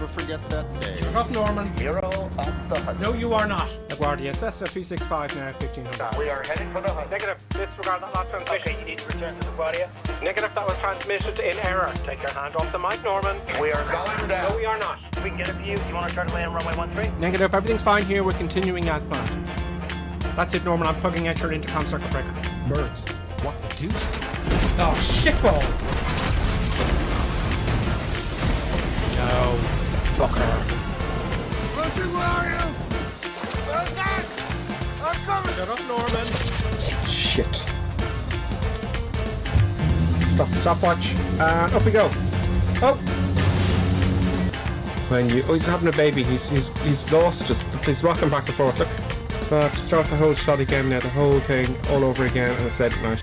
never forget that day. Up Norman. Hero of the hunt. No, you are not. LaGuardia, Cessna 365 now, 1500. We are heading for the hunt. Negative. Disregard that last transmission. Okay, you need to return to LaGuardia. Negative, that was transmitted in error. Take your hand off the mic, Norman. We are going down. No, we are not. We can get a view. You want to try to land runway 13? Negative, everything's fine here. We're continuing as planned. That's it, Norman. I'm plugging out your intercom circuit breaker. Birds. What the deuce? Oh, shitballs! No. Fucker. Listen, where are you? I'm coming! Shut up, Norman. Shit. Stop the stopwatch. And up we go. Oh! When you... Oh, he's having a baby. He's lost. He's rocking back and forth. Look. So I have to start the whole shot again now. The whole thing all over again. And I said, right.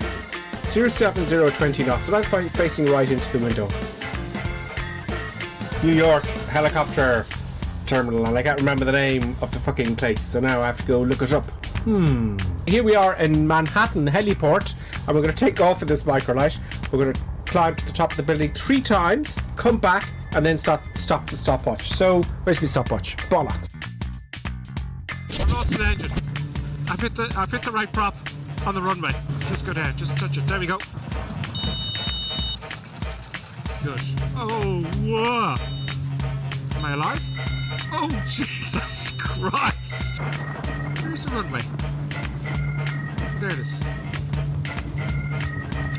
07020 knots. And I'm facing right into the window. New York helicopter terminal, and I can't remember the name of the fucking place, so now I have to go look it up. Here we are in Manhattan Heliport, and we're going to take off in this microlight. We're going to climb to the top of the building 3 times, come back, and then stop the stopwatch. So, where's my stopwatch? Bollocks. I've lost an engine. I've hit the right prop on the runway. Just go down, just touch it. There we go. Good. Oh, whoa. Am I alive? Oh, Jesus Christ. Where's the runway? There it is.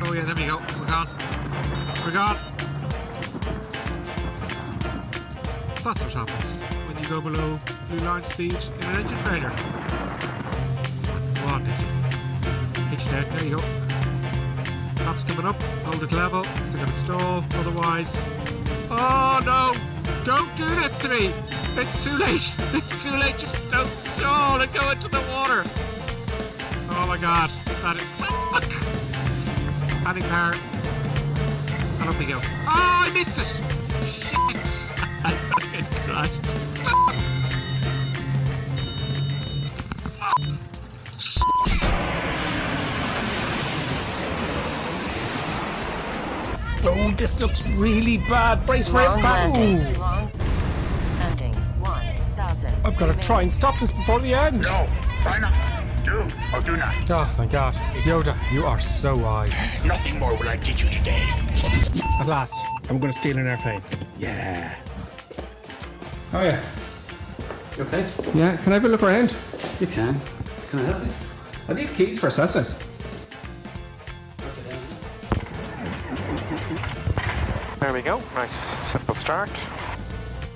Oh, yeah, there we go. We're gone. We're gone. That's what happens when you go below blue line speed in an engine failure. Come on, this. Hitch dead. There you go. Top's coming up, hold it level, still gonna stall, otherwise... Oh no! Don't do this to me! It's too late! It's too late, just don't stall and go into the water! Oh my god, that is... Fuck! Adding power. And up we go. Oh, I missed it! Shit! I fucking crashed. Oh, this looks really bad. Brace for impact. Landing 1000. I've got to try and stop this before the end. No, try not. Do or do not. Oh, thank God. Yoda, you are so wise. Nothing more will I teach you today. At last, I'm going to steal an airplane. Yeah. Oh, yeah. You okay? Yeah, can I have a look around? You can. Can I help you? Are these keys for Cessnas? There we go. Nice, simple start.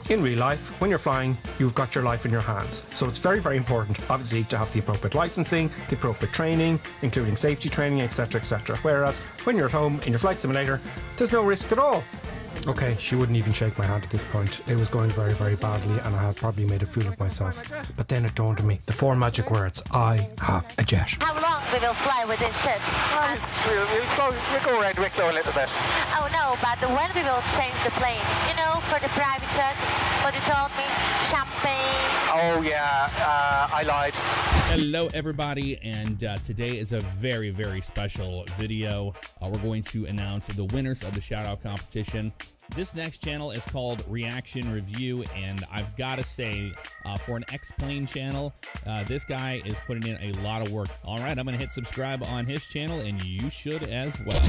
In real life, when you're flying, you've got your life in your hands. So it's very, very important, obviously, to have the appropriate licensing, the appropriate training, including safety training, etc., etc. Whereas when you're at home in your flight simulator, there's no risk at all. Okay, she wouldn't even shake my hand at this point. It was going very, very badly, and I had probably made a fool of myself. But then it dawned on me, the 4 magic words: I have a jet. How long we will fly with this ship? We'll go around Wicklow a little bit. Oh no, but when we will change the plane? You know, for the private jet, what you told me, champagne. Oh yeah, I lied. Hello everybody, and today is a very, very special video. We're going to announce the winners of the shout-out competition. This next channel is called Reaction Review, and I've got to say, for an X-Plane channel, this guy is putting in a lot of work. All right, I'm going to hit subscribe on his channel, and you should as well.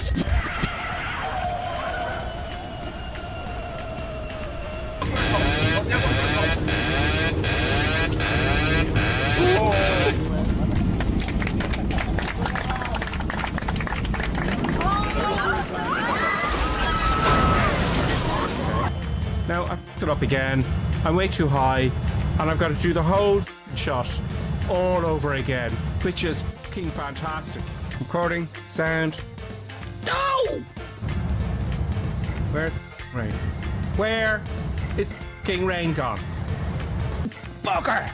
Now, I've fucked it up again. I'm way too high, and I've got to do the whole shot all over again, which is fucking fantastic. Recording, sound. No! Where's rain? Where is fucking rain gone? Bugger!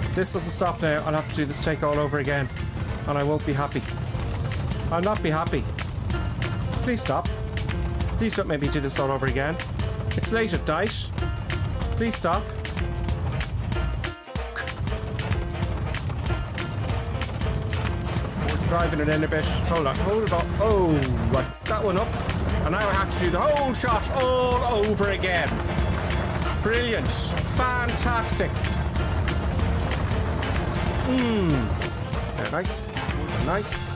If this doesn't stop now, I'll have to do this take all over again, and I won't be happy. I'll not be happy. Please stop. Please don't make me do this all over again. It's late at night. Please stop. We're driving it in a bit. Hold on, hold it up. Oh, right. That one up. And now I have to do the whole shot all over again. Brilliant. Fantastic. Very nice. Very nice.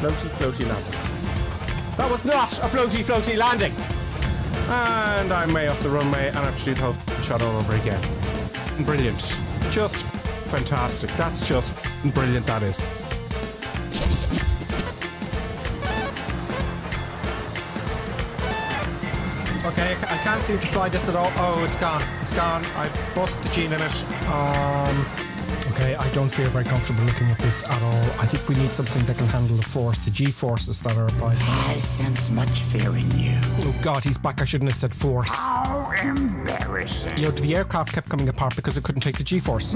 Floaty, floaty landing. That was not a floaty, floaty landing. And I'm way off the runway and I have to do the whole shot all over again. Brilliant. Just fantastic. That's just brilliant, that is. Okay, I can't seem to fly this at all. Oh, it's gone. It's gone. I've bust the G limit. Okay, I don't feel very comfortable looking at this at all. I think we need something that can handle the force, the G-forces that are applied. I sense much fear in you. Oh God, he's back. I shouldn't have said force. How embarrassing. You know, the aircraft kept coming apart because it couldn't take the G-force.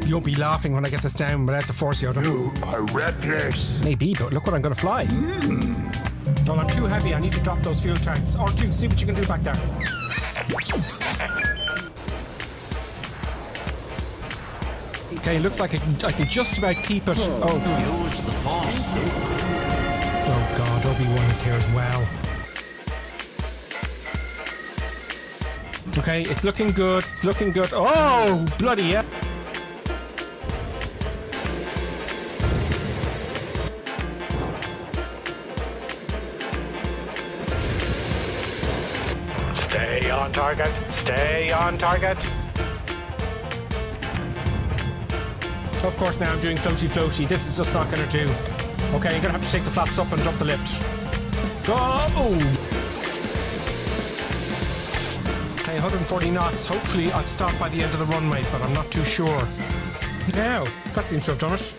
You'll be laughing when I get this down without the force, Yoda. You are reckless. Maybe, but look what I'm going to fly. Well, I'm too heavy. I need to drop those fuel tanks. R2, see what you can do back there. Okay, looks like I can just about keep it. Oh. Use the force, Luke. Oh God, Obi-Wan is here as well. Okay, it's looking good. It's looking good. Oh, bloody hell. Stay on target. Stay on target. Of course, now I'm doing floaty floaty. This is just not going to do. Okay, you're going to have to take the flaps up and drop the lift. Go! Okay, 140 knots. Hopefully I'll stop by the end of the runway, but I'm not too sure. Now, that seems to have done it.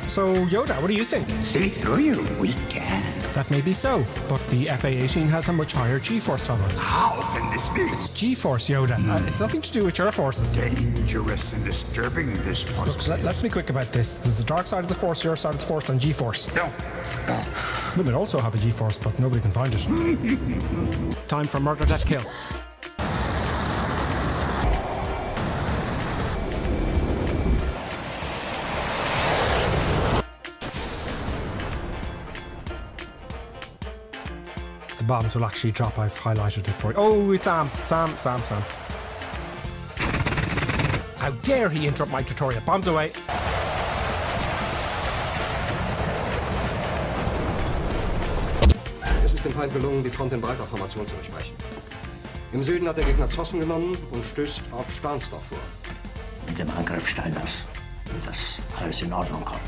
So, Yoda, what do you think? See through your weak hand. That may be so, but the FA-18 has a much higher G-force tolerance. How can this be? It's G-force, Yoda. It's nothing to do with your forces. Dangerous and disturbing, this Look, possibility. let's be quick about this. There's the dark side of the force, your side of the force, and G-force. No. Women also have a G-force, but nobody can find it. Time for murder, death, kill. The bombs will actually drop. I've highlighted it for you. Oh, it's Sam. Sam. How dare he interrupt my tutorial? Bombs away. Es ist dem Feind gelungen, die Front in breiter Formation zu durchbrechen. Im Süden hat der Gegner Zossen genommen und stößt auf Stahnsdorf vor. Mit dem Angriff Steiners wird das alles in Ordnung kommen.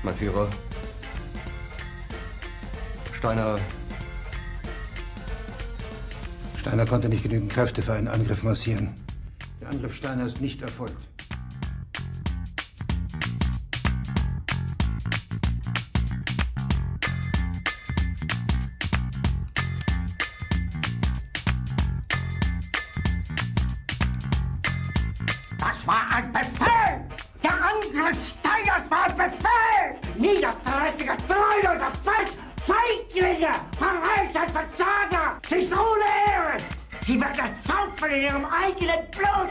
Mein Führer, Steiner konnte nicht genügend Kräfte für einen Angriff massieren. Der Angriff Steiner ist nicht erfolgt. Das war ein Befehl! Der Angriff Steiners war ein Befehl! Niederträchtige, treuloser Feld! Feiglinge! Verreiter, Versager! Sie ist ohne Ehre! Sie wird ersaufen in ihrem eigenen Blut!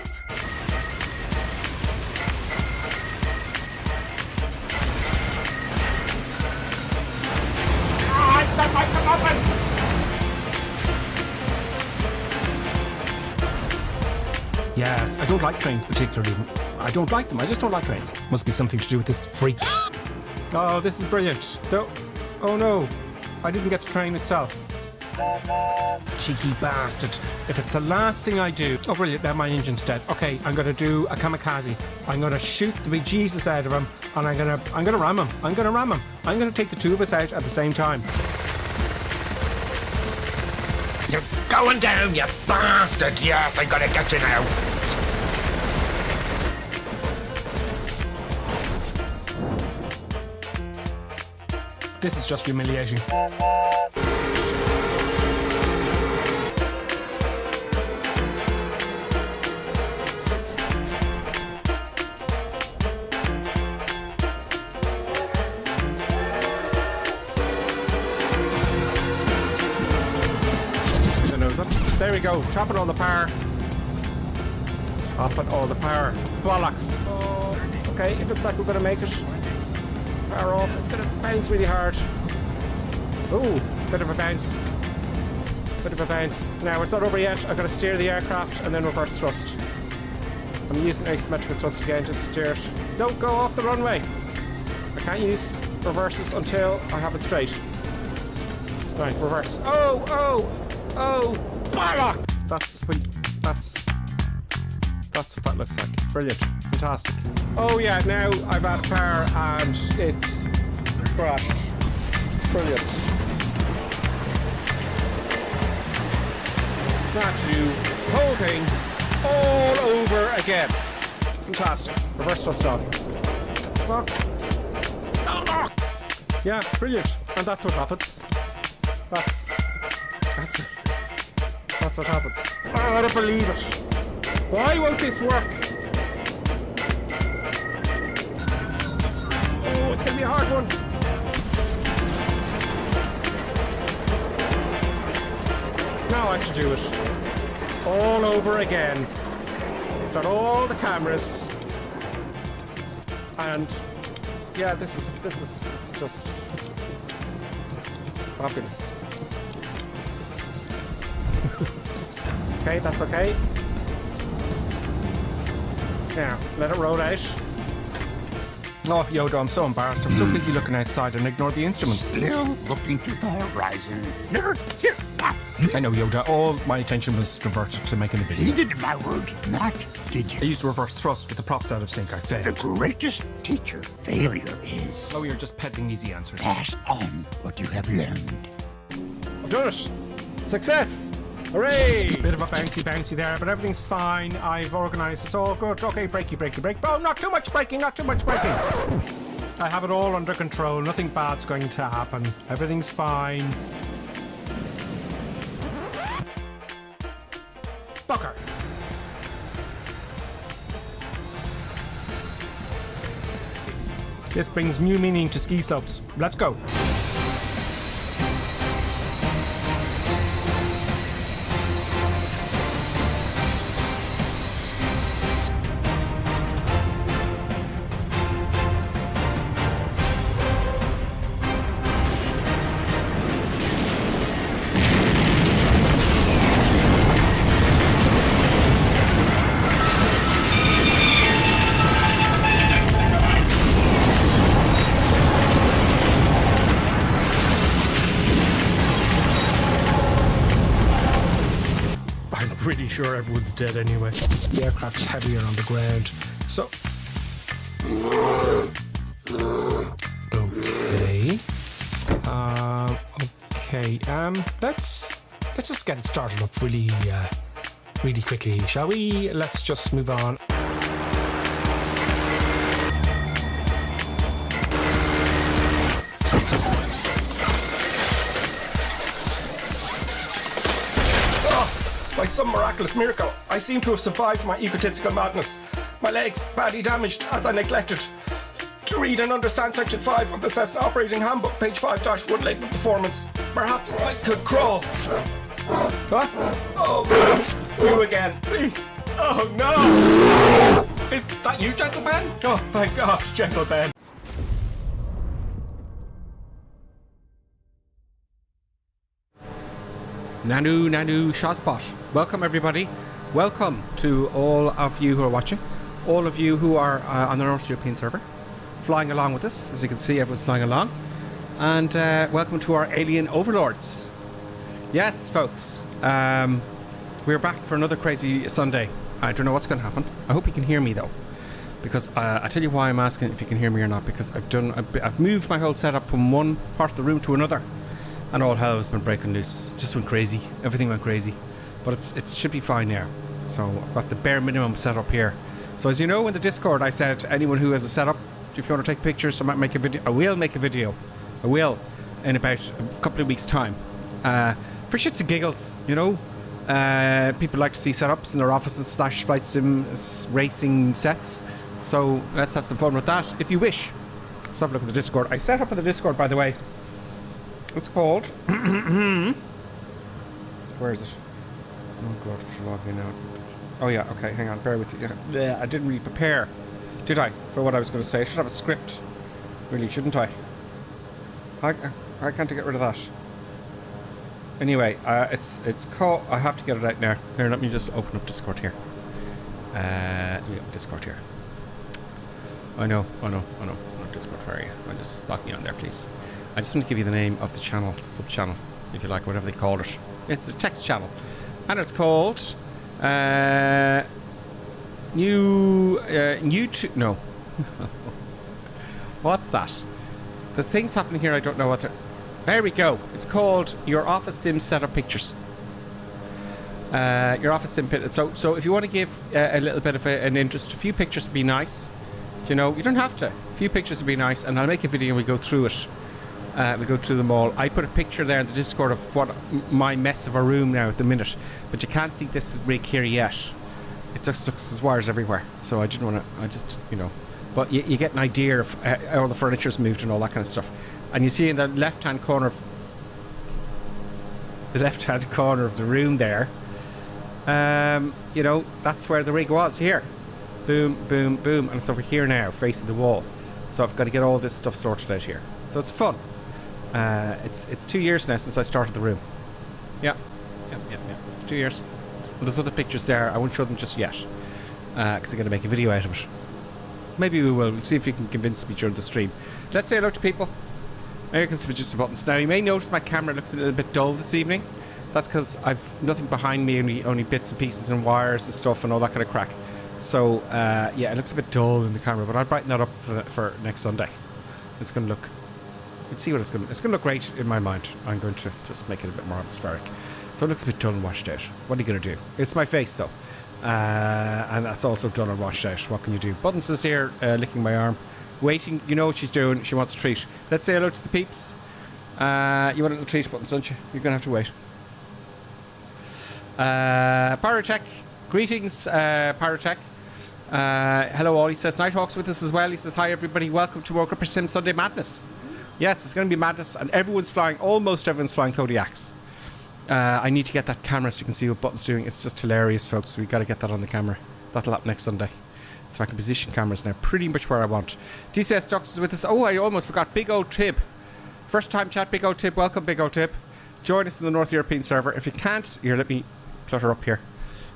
Yes, I don't like trains particularly. I don't like them. I just don't like trains. Must be something to do with this freak. Oh, this is brilliant. Oh no, I didn't get the train itself. Cheeky bastard. If it's the last thing I do... Oh, brilliant, now my engine's dead. Okay, I'm going to do a kamikaze. I'm going to shoot the big Jesus out of him, and I'm going to ram him. I'm going to take the two of us out at the same time. You're going down, you bastard! Yes, I'm gonna get you now! This is just humiliating. There we go, chopping all the power. Chopping all the power. Bollocks. Oh, okay, it looks like we're going to make it. Power off, it's going to bounce really hard. Oh, bit of a bounce. Bit of a bounce. Now, it's not over yet. I've got to steer the aircraft and then reverse thrust. I'm using asymmetrical thrust again just to steer it. Don't go off the runway. I can't use reverses until I have it straight. Right, reverse. Oh! Bollock! That's what that looks like. Brilliant. Fantastic. Oh yeah, now I've had a power and it's crashed. Brilliant. Now to do the whole thing all over again. Fantastic. Reverse thrust on. Yeah, brilliant. And that's what happens. That's what happens. Oh, I don't believe it. Why won't this work? Oh, it's gonna be a hard one. Now I have to do it all over again. Start all the cameras. And yeah, this is just fabulous. Okay, that's okay. Now, let it roll out. Oh, Yoda, I'm so embarrassed. I'm so busy looking outside and ignore the instruments. Still looking to the horizon. I know, Yoda. All my attention was diverted to making a video. Heeded my words not, did I you? used reverse thrust with the props out of sync. I failed. The greatest teacher failure is Oh, you're just peddling easy answers. pass on what you have learned. I've done it! Success! Hooray! Bit of a bouncy there, but everything's fine. I've organised. It's all good. Okay, breaky. Oh, not too much braking. I have it all under control. Nothing bad's going to happen. Everything's fine. Bucker. This brings new meaning to ski slopes. Let's go. Pretty sure everyone's dead anyway. The aircraft's heavier on the ground, so okay. Let's just get it started up really quickly, shall we? Let's just move on. By some miraculous miracle, I seem to have survived my egotistical madness. My legs badly damaged as I neglected to read and understand Section 5 of the Cessna Operating Handbook, page 5-1 labeled performance. Perhaps I could crawl. What? Oh, you again, please. Oh no! Is that you, Gentle Ben? Oh, thank God, Gentle Ben. Nanu, Shazbot. Welcome, everybody. Welcome to all of you who are watching, all of you who are on the North European server, flying along with us. As you can see, everyone's flying along. And welcome to our alien overlords. Yes, folks, we're back for another crazy Sunday. I don't know what's going to happen. I hope you can hear me, though, because I tell you why I'm asking if you can hear me or not, because I've moved my whole setup from one part of the room to another. And all hell has been breaking loose. Just went crazy. Everything went crazy. But it should be fine now. So I've got the bare minimum set up here. So as you know, in the Discord, I said anyone who has a setup, if you want to take pictures, I might make a video. I will make a video. I will, in about a couple of weeks' time. For shits and giggles, you know. People like to see setups in their offices / flight sim racing sets. So let's have some fun with that, if you wish. Let's have a look at the Discord. I set up in the Discord, by the way. It's called. Where is it? Oh God, I should log in now. Oh yeah, okay, hang on, bear with you. Yeah, I didn't really prepare, did I, for what I was going to say? I should have a script, really, shouldn't I? Why can't I get rid of that? Anyway, it's called. I have to get it out now. Here, let me just open up Discord here. Discord here. I know. Discord, where are you? Just lock me on there, please. I just want to give you the name of the channel, the sub-channel, if you like, whatever they call it. It's a text channel, and it's called YouTube. No, what's that? There's things happening here. I don't know what they're. There we go. It's called Your Office Sim Setup Pictures. Your Office Sim Pit. So if you want to give a little bit of an interest, a few pictures would be nice. You know, you don't have to. A few pictures would be nice, and I'll make a video and we go through it. We go through them all. I put a picture there in the Discord of what my mess of a room now at the minute, but you can't see this rig here yet. It just looks there's wires everywhere. So I didn't want to. I just, you know, but you get an idea of all the furniture's moved and all that kind of stuff. And you see in the left-hand corner of the room there, you know, that's where the rig was here. Boom, boom, boom, and it's over here now, facing the wall. So I've got to get all this stuff sorted out here. So it's fun. It's 2 years now since I started the room. Yeah. 2 years. And there's other pictures there. I won't show them just yet, because I'm going to make a video out of it. Maybe we will. We'll see if you can convince me during the stream. Let's say hello to people. Here comes the producer buttons. Now you may notice my camera looks a little bit dull this evening. That's because I've nothing behind me, only bits and pieces and wires and stuff and all that kind of crack. So yeah, it looks a bit dull in the camera, but I'll brighten that up for next Sunday. It's going to look. Let's see what it's going to look great in my mind. I'm going to just make it a bit more atmospheric. So it looks a bit dull and washed out. What are you going to do? It's my face though, and that's also dull and washed out. What can you do? Buttons is here, licking my arm. Waiting, you know what she's doing. She wants a treat. Let's say hello to the peeps. You want a little treat, Buttons, don't you? You're gonna have to wait. Pyrotech, greetings, Pyrotech. Hello all. He says Nighthawk's with us as well. He says hi everybody. Welcome to Woke Up Sim Sunday Madness. Yes, it's going to be madness, and everyone's flying. Almost everyone's flying Kodiaks. I need to get that camera so you can see what Button's doing. It's just hilarious, folks. We got to get that on the camera. That'll happen next Sunday. So I can position cameras now pretty much where I want. DCS Docs is with us. Oh, I almost forgot. Big Old Tib. First time chat, Big Old Tib. Welcome, Big Old Tib. Join us in the North European server. If you can't... Here, let me clutter up here.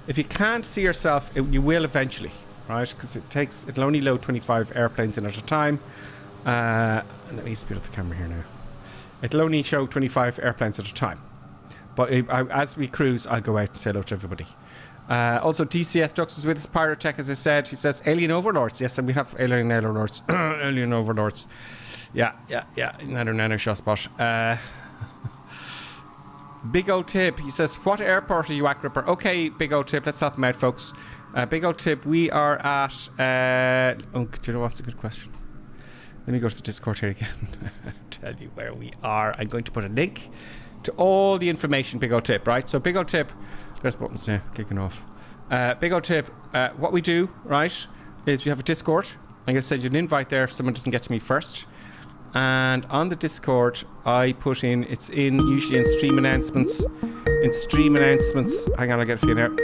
If you can't see yourself, you will eventually, right? Because it'll only load 25 airplanes in at a time. Let me speed up the camera here now. It'll only show 25 airplanes at a time. But as we cruise, I'll go out and say hello to everybody. Also, DCS Dux is with us. Pyrotech, as I said. He says Alien Overlords. Yes, and we have Alien Overlords. Alien Overlords. Yeah. Nano shot spot. Big Old Tib. He says, what airport are you at, Gripper? Okay, Big Old Tib. Let's help him out, folks. Big Old Tib, we are at... oh, do you know what's a good question? Let me go to the Discord here again. Tell you where we are. I'm going to put a link to all the information, Big Old Tib, right? So, Big Old Tib... There's buttons now, kicking off. Big old tip, what we do, right, is we have a Discord. I'm going to send you an invite there if someone doesn't get to me first. And on the Discord, I put in, it's in usually in stream announcements. Hang on, I'll get it for you now.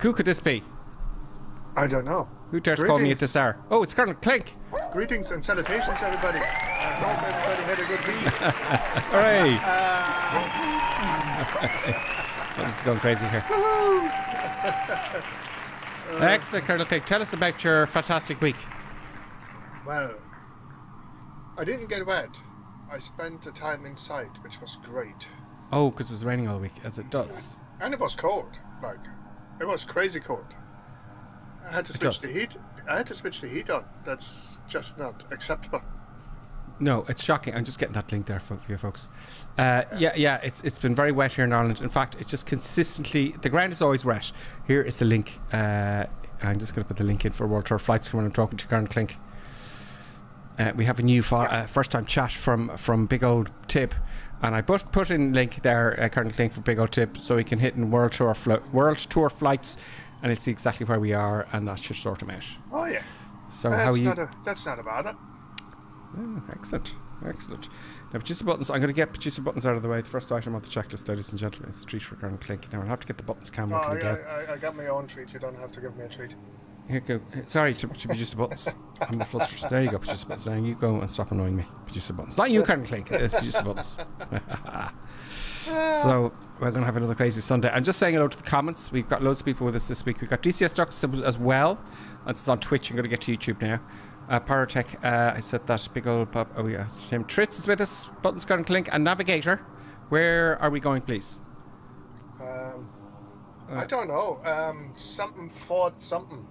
Who could this be? I don't know. Who dares call me at this hour? Oh, it's Colonel Clink. Greetings and salutations, everybody. I hope everybody had a good week. Hooray! Oh, this is going crazy here. Excellent, Colonel Clink. Tell us about your fantastic week. Well, I didn't get wet. I spent the time inside, which was great. Oh, because it was raining all week, as it does. And it was cold. Like, it was crazy cold. I had to switch the heat. I had to switch the heat on. That's just not acceptable. No, it's shocking. I'm just getting that link there for you folks. Yeah, it's been very wet here in Ireland. In fact, it's just consistently... The ground is always wet. Here is the link. I'm just going to put the link in for World Tour Flights when I'm talking to Colonel Clink. We have a new first-time chat from Big Old Tib. And I put in link there, Colonel Clink, for Big Old Tib, so we can hit in World Tour Flights, and it's exactly where we are, and that should sort them out. Oh, yeah. So how are you... That's not a bother. Oh, excellent. Now, producer buttons. I'm going to get producer buttons out of the way. The first item on the checklist, ladies and gentlemen, is the treat for Colonel Clink. Now, I'll have to get the buttons cam working again. I got my own treat. You don't have to give me a treat. Here you go. Sorry, to producer buttons. I'm flustered. There you go, producer buttons. Now you go and stop annoying me. Producer buttons. Not you, Colonel Clink. It's producer buttons. So we're going to have another crazy Sunday. I'm just saying hello to the comments. We've got loads of people with us this week. We've got DCS Ducks as well. That's on Twitch. I'm going to get to YouTube now. Pyrotech, I said that. Big old pop. Oh, yeah. Tim Tritz is with us. Buttons, Gun, Clink, and Navigator. Where are we going, please? I don't know. Something Ford something.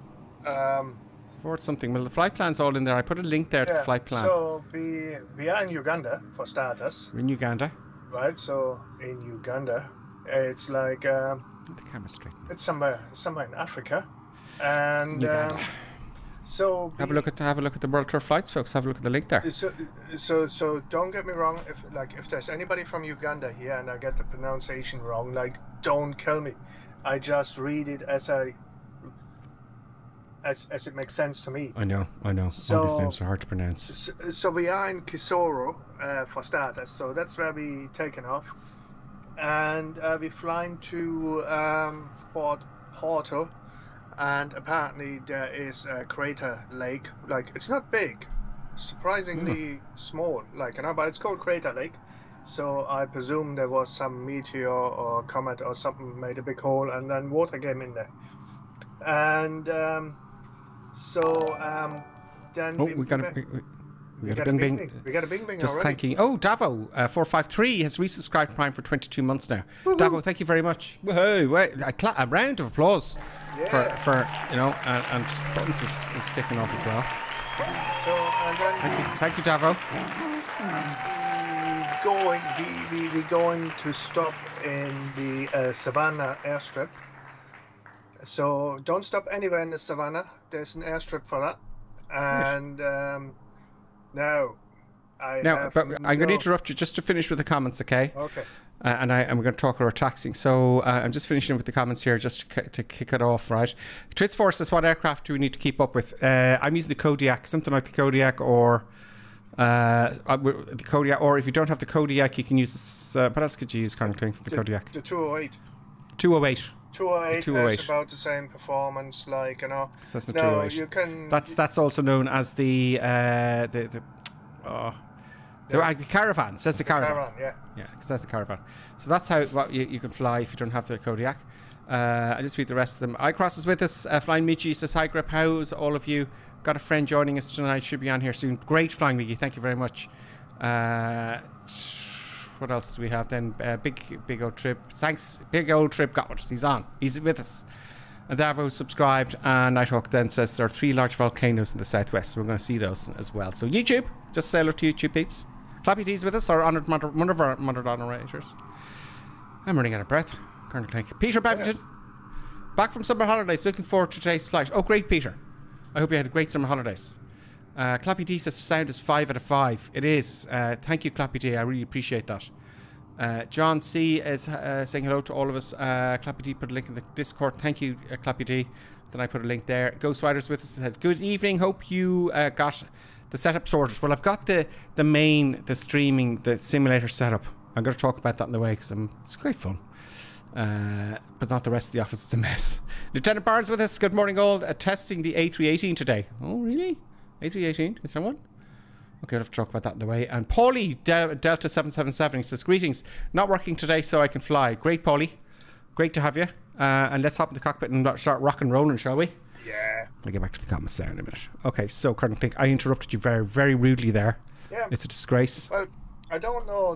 Ford something. Well, the flight plan's all in there. I put a link there to the flight plan. So we are in Uganda, for starters. We're in Uganda. Right, so in Uganda, it's like... the camera straight. It's somewhere in Africa. And... so have a look at the World Tour flights, folks. Have a look at the link there. So don't get me wrong. If there's anybody from Uganda here and I get the pronunciation wrong, like, don't kill me. I just read it as it makes sense to me. I know. So, all these names are hard to pronounce. So we are in Kisoro for starters. So that's where we taken off, and we're flying to Fort Portal. And apparently there is a crater lake. Like, it's not big, surprisingly small. Like, but it's called Crater Lake. So I presume there was some meteor or comet or something made a big hole, and then water came in there. And then we got a bing bing. We got a bing bing just already. thanking. Oh, Davo 453 has resubscribed Prime for 22 months now. Davo, thank you very much. Woohoo! A round of applause for and Buttons is kicking off as well. So and then thank you, Davo. We're going to stop in the Savannah airstrip. So don't stop anywhere in the Savannah. There's an airstrip for that. And but I'm going to interrupt you just to finish with the comments, okay? Okay. And I'm going to talk about taxing. So I'm just finishing with the comments here just to kick it off, right? Trits Force says, what aircraft do we need to keep up with? I'm using the Kodiak, something like the Kodiak or the Kodiak. Or if you don't have the Kodiak, you can use this. What else could you use, currently for the Kodiak? The 208. 208. 208 has about the same performance, like, So that's the 208. You can. That's also known as the Caravan. Says the Caravan. Yeah, because that's the Caravan. So that's how you can fly if you don't have the Kodiak. I just read the rest of them. iCross is with us. Flying Michi says, hi Grip, how's all of you? Got a friend joining us tonight, should be on here soon. Great, Flying Michi, thank you very much. What else do we have then? Big old trip. Thanks, Big Old Trip got us. He's on. He's with us. And Davo subscribed, and Nighthawk then says there are 3 large volcanoes in the southwest. So we're going to see those as well. So YouTube, just say hello to YouTube peeps. Clappy D's with us, our honoured one of our moderators. I'm running out of breath. Peter Bevington, back from summer holidays. Looking forward to today's flight. Oh, great, Peter. I hope you had a great summer holidays. Clappy D says sound is 5 out of 5. It is. Thank you, Clappy D. I really appreciate that. John C is saying hello to all of us. Clappy D put a link in the Discord. Thank you, Clappy D. Then I put a link there. Ghost Riders with us said, good evening. Hope you got the setup sorted. Well, I've got the streaming, the simulator setup. I'm going to talk about that in the way because it's great fun. But not the rest of the office. It's a mess. Lieutenant Barnes with us. Good morning, all. Testing the A318 today. Oh, really? A318? Is there one? Okay, I'll have to talk about that in the way. And Paulie, Delta 777, he says, greetings. Not working today, so I can fly. Great, Paulie. Great to have you. And let's hop in the cockpit and start rock and rolling, shall we? Yeah. I'll get back to the comments there in a minute. Okay, so, Colonel Clink, I interrupted you very, very rudely there. Yeah. It's a disgrace. Well, I don't know.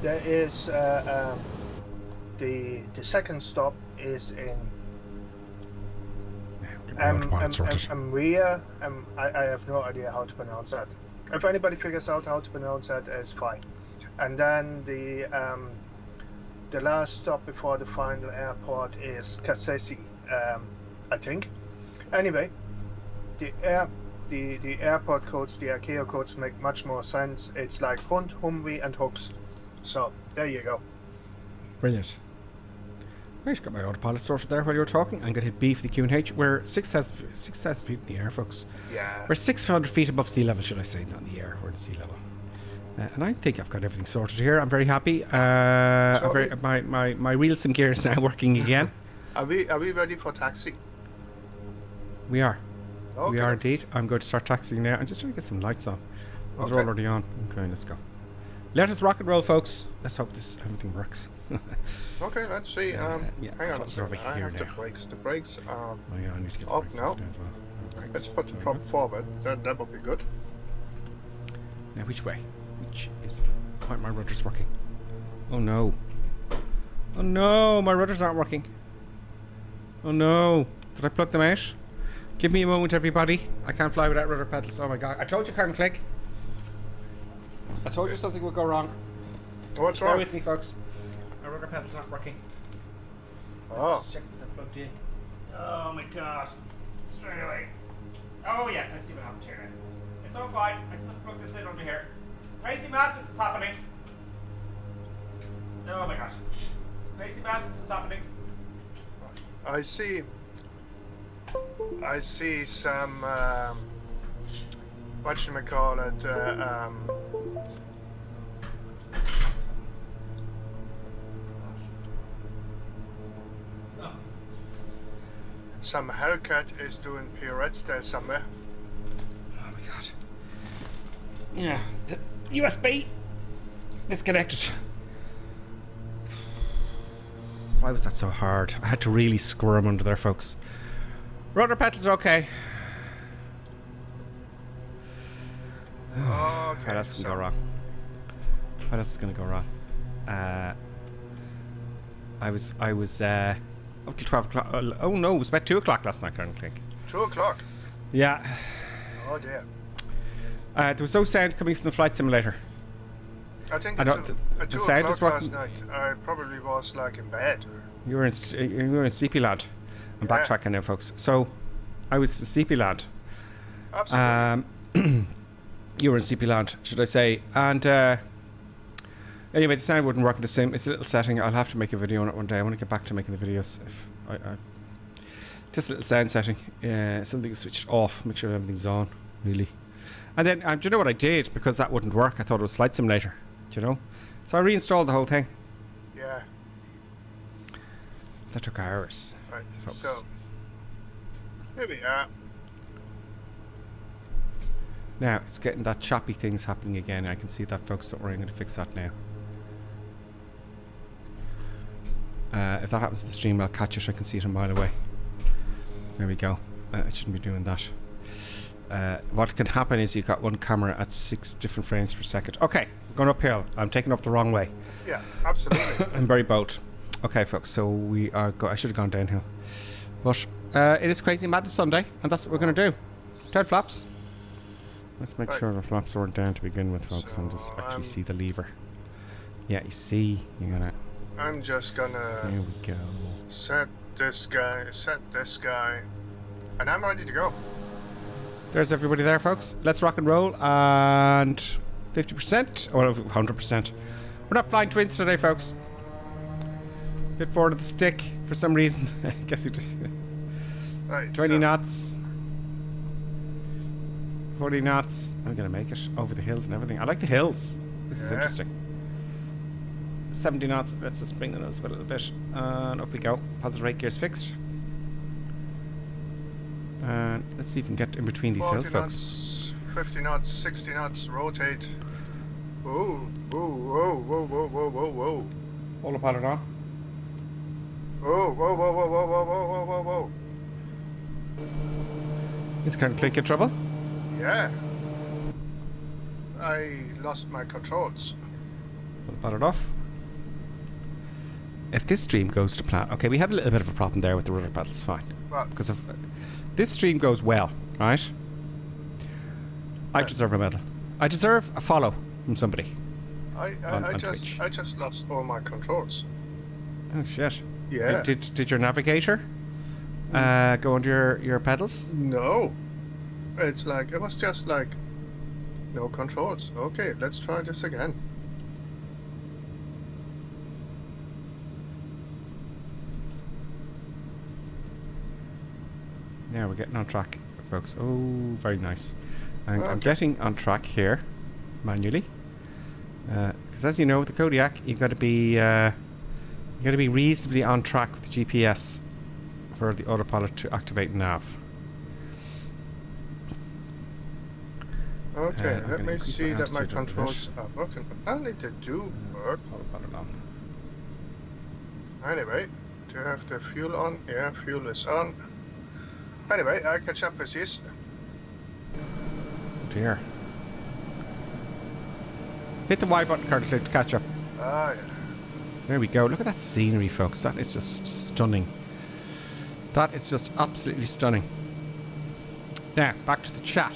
There is the second stop is in Amria. I have no idea how to pronounce that. If anybody figures out how to pronounce that, it's fine. And then the last stop before the final airport is Kasese, I think. Anyway, the airport codes, the ICAO codes make much more sense. It's like Hund, Humvee, and Hooks. So there you go. Brilliant. Right, got my autopilot sorted there while you were talking. I'm going to hit B for the QNH. We're 6,000 feet in the air, folks. Yeah. We're 600 feet above sea level, should I say, not in the air. We're at sea level. And I think I've got everything sorted here. I'm very happy. My real sim gear is now working again. Are we ready for taxi? We are. Okay. We are indeed. I'm going to start taxiing now. I'm just trying to get some lights on. They're already on. Okay, let's go. Let us rock and roll, folks. Let's hope everything works. Okay, let's see. yeah, hang on a it's over second. I here have the now. brakes. The brakes are Oh yeah, I need to get the up brakes now. off there as well. Brakes. Let's put the There we prop go. forward. That would be good. Now, which way? Which is... Why aren't my rudders working? Oh no. Oh no, my rudders aren't working. Oh no. Did I plug them out? Give me a moment, everybody. I can't fly without rudder pedals. Oh my god. I told you, Karen Click. I told you something would go wrong. What's Bear wrong? with me, folks. My rudder pedals aren't working. Oh. Let's just check that they're plugged in. Oh my god. Straight away. Oh yes, I see what happened here now. It's all fine. I just have to plug this in under here. Crazy madness is happening. Oh my gosh. Crazy madness is happening. I see some, whatchamacallit, some Hellcat is doing pirouettes there somewhere. Oh my god. Yeah, the USB disconnected. Why was that so hard? I had to really squirm under there, folks. Rudder pedals are okay. Okay, What else can go wrong? What else is gonna go wrong? I was up till 12 o'clock. Oh no, it was about 2 o'clock last night, Colonel Clink. 2 o'clock. Yeah. Oh dear. There was no sound coming from the flight simulator. I think I at don't- 2 the sound is o'clock last working. night, I probably was like in bed. You were in Sleepy Lad. I'm Yeah. backtracking now, folks. So, I was in Sleepy Lad. Absolutely. You were in Sleepy Land, should I say? And anyway, the sound wouldn't work in the same. It's a little setting. I'll have to make a video on it one day. I want to get back to making the videos. If just a little sound setting. Something switched off. Make sure everything's on. Really. And then, do you know what I did? Because that wouldn't work. I thought it was Flight Simulator. Do you know? So I reinstalled the whole thing. Yeah. That took hours. Right. Folks. So here we are. Now, it's getting that choppy things happening again. I can see that, folks. Don't worry, I'm going to fix that now. If that happens to the stream, I'll catch it. I can see it a mile away. There we go. I shouldn't be doing that. What can happen is you've got one camera at 6 different frames per second. Okay, we're going uphill. I'm taking up the wrong way. Yeah, absolutely. I'm very bold. Okay, folks, so we are I should have gone downhill. But it is Crazy Madness Sunday, and that's what we're going to do. Turn flaps. Let's make sure the flaps weren't down to begin with, folks, and just actually see the lever. Yeah, you see, you're gonna... I'm just gonna... There we go. Set this guy, and I'm ready to go. There's everybody there, folks. Let's rock and roll, and 50%, or 100%. We're not flying twins today, folks. Bit forward of the stick, for some reason. I guess it... Right, 20 so knots. 40 knots. I'm gonna make it over the hills and everything. I like the hills. This is Yeah. interesting. 70 knots. Let's just bring the nose up a little bit. And up we go. Positive rate gear's fixed. And let's see if we can get in between these hills, 40 folks. knots, 50 knots, 60 knots, rotate. Whoa, whoa, whoa, whoa, whoa, whoa, whoa, whoa. Autopilot on. Whoa, whoa, whoa, whoa, whoa, whoa, whoa, whoa, whoa, whoa. Is Colonel Click in trouble? Yeah. I lost my controls. Autopilot off. If this stream goes to plan... Okay, we had a little bit of a problem there with the rudder pedals. Fine. Well, Because if this stream goes well, right? I deserve a medal. I deserve a follow from somebody. I on Twitch. just lost all my controls. Oh shit. Yeah. Did your navigator go under your pedals? No. It's like, it was just like, no controls. Okay, let's try this again. Yeah, we're getting on track, folks. Oh, very nice. I'm Okay. getting on track here, manually. Because as you know, with the Kodiak, you've got to be reasonably on track with the GPS for the autopilot to activate nav. Okay, let me increase see that my altitude a little controls are working. Apparently they do work. Anyway, do you have the fuel on? Yeah, fuel is on. Anyway, I catch up with this. Oh dear. Hit the Y button, Curtis, to catch up. Ah, yeah. There we go. Look at that scenery, folks. That is just stunning. That is just absolutely stunning. Now, back to the chat.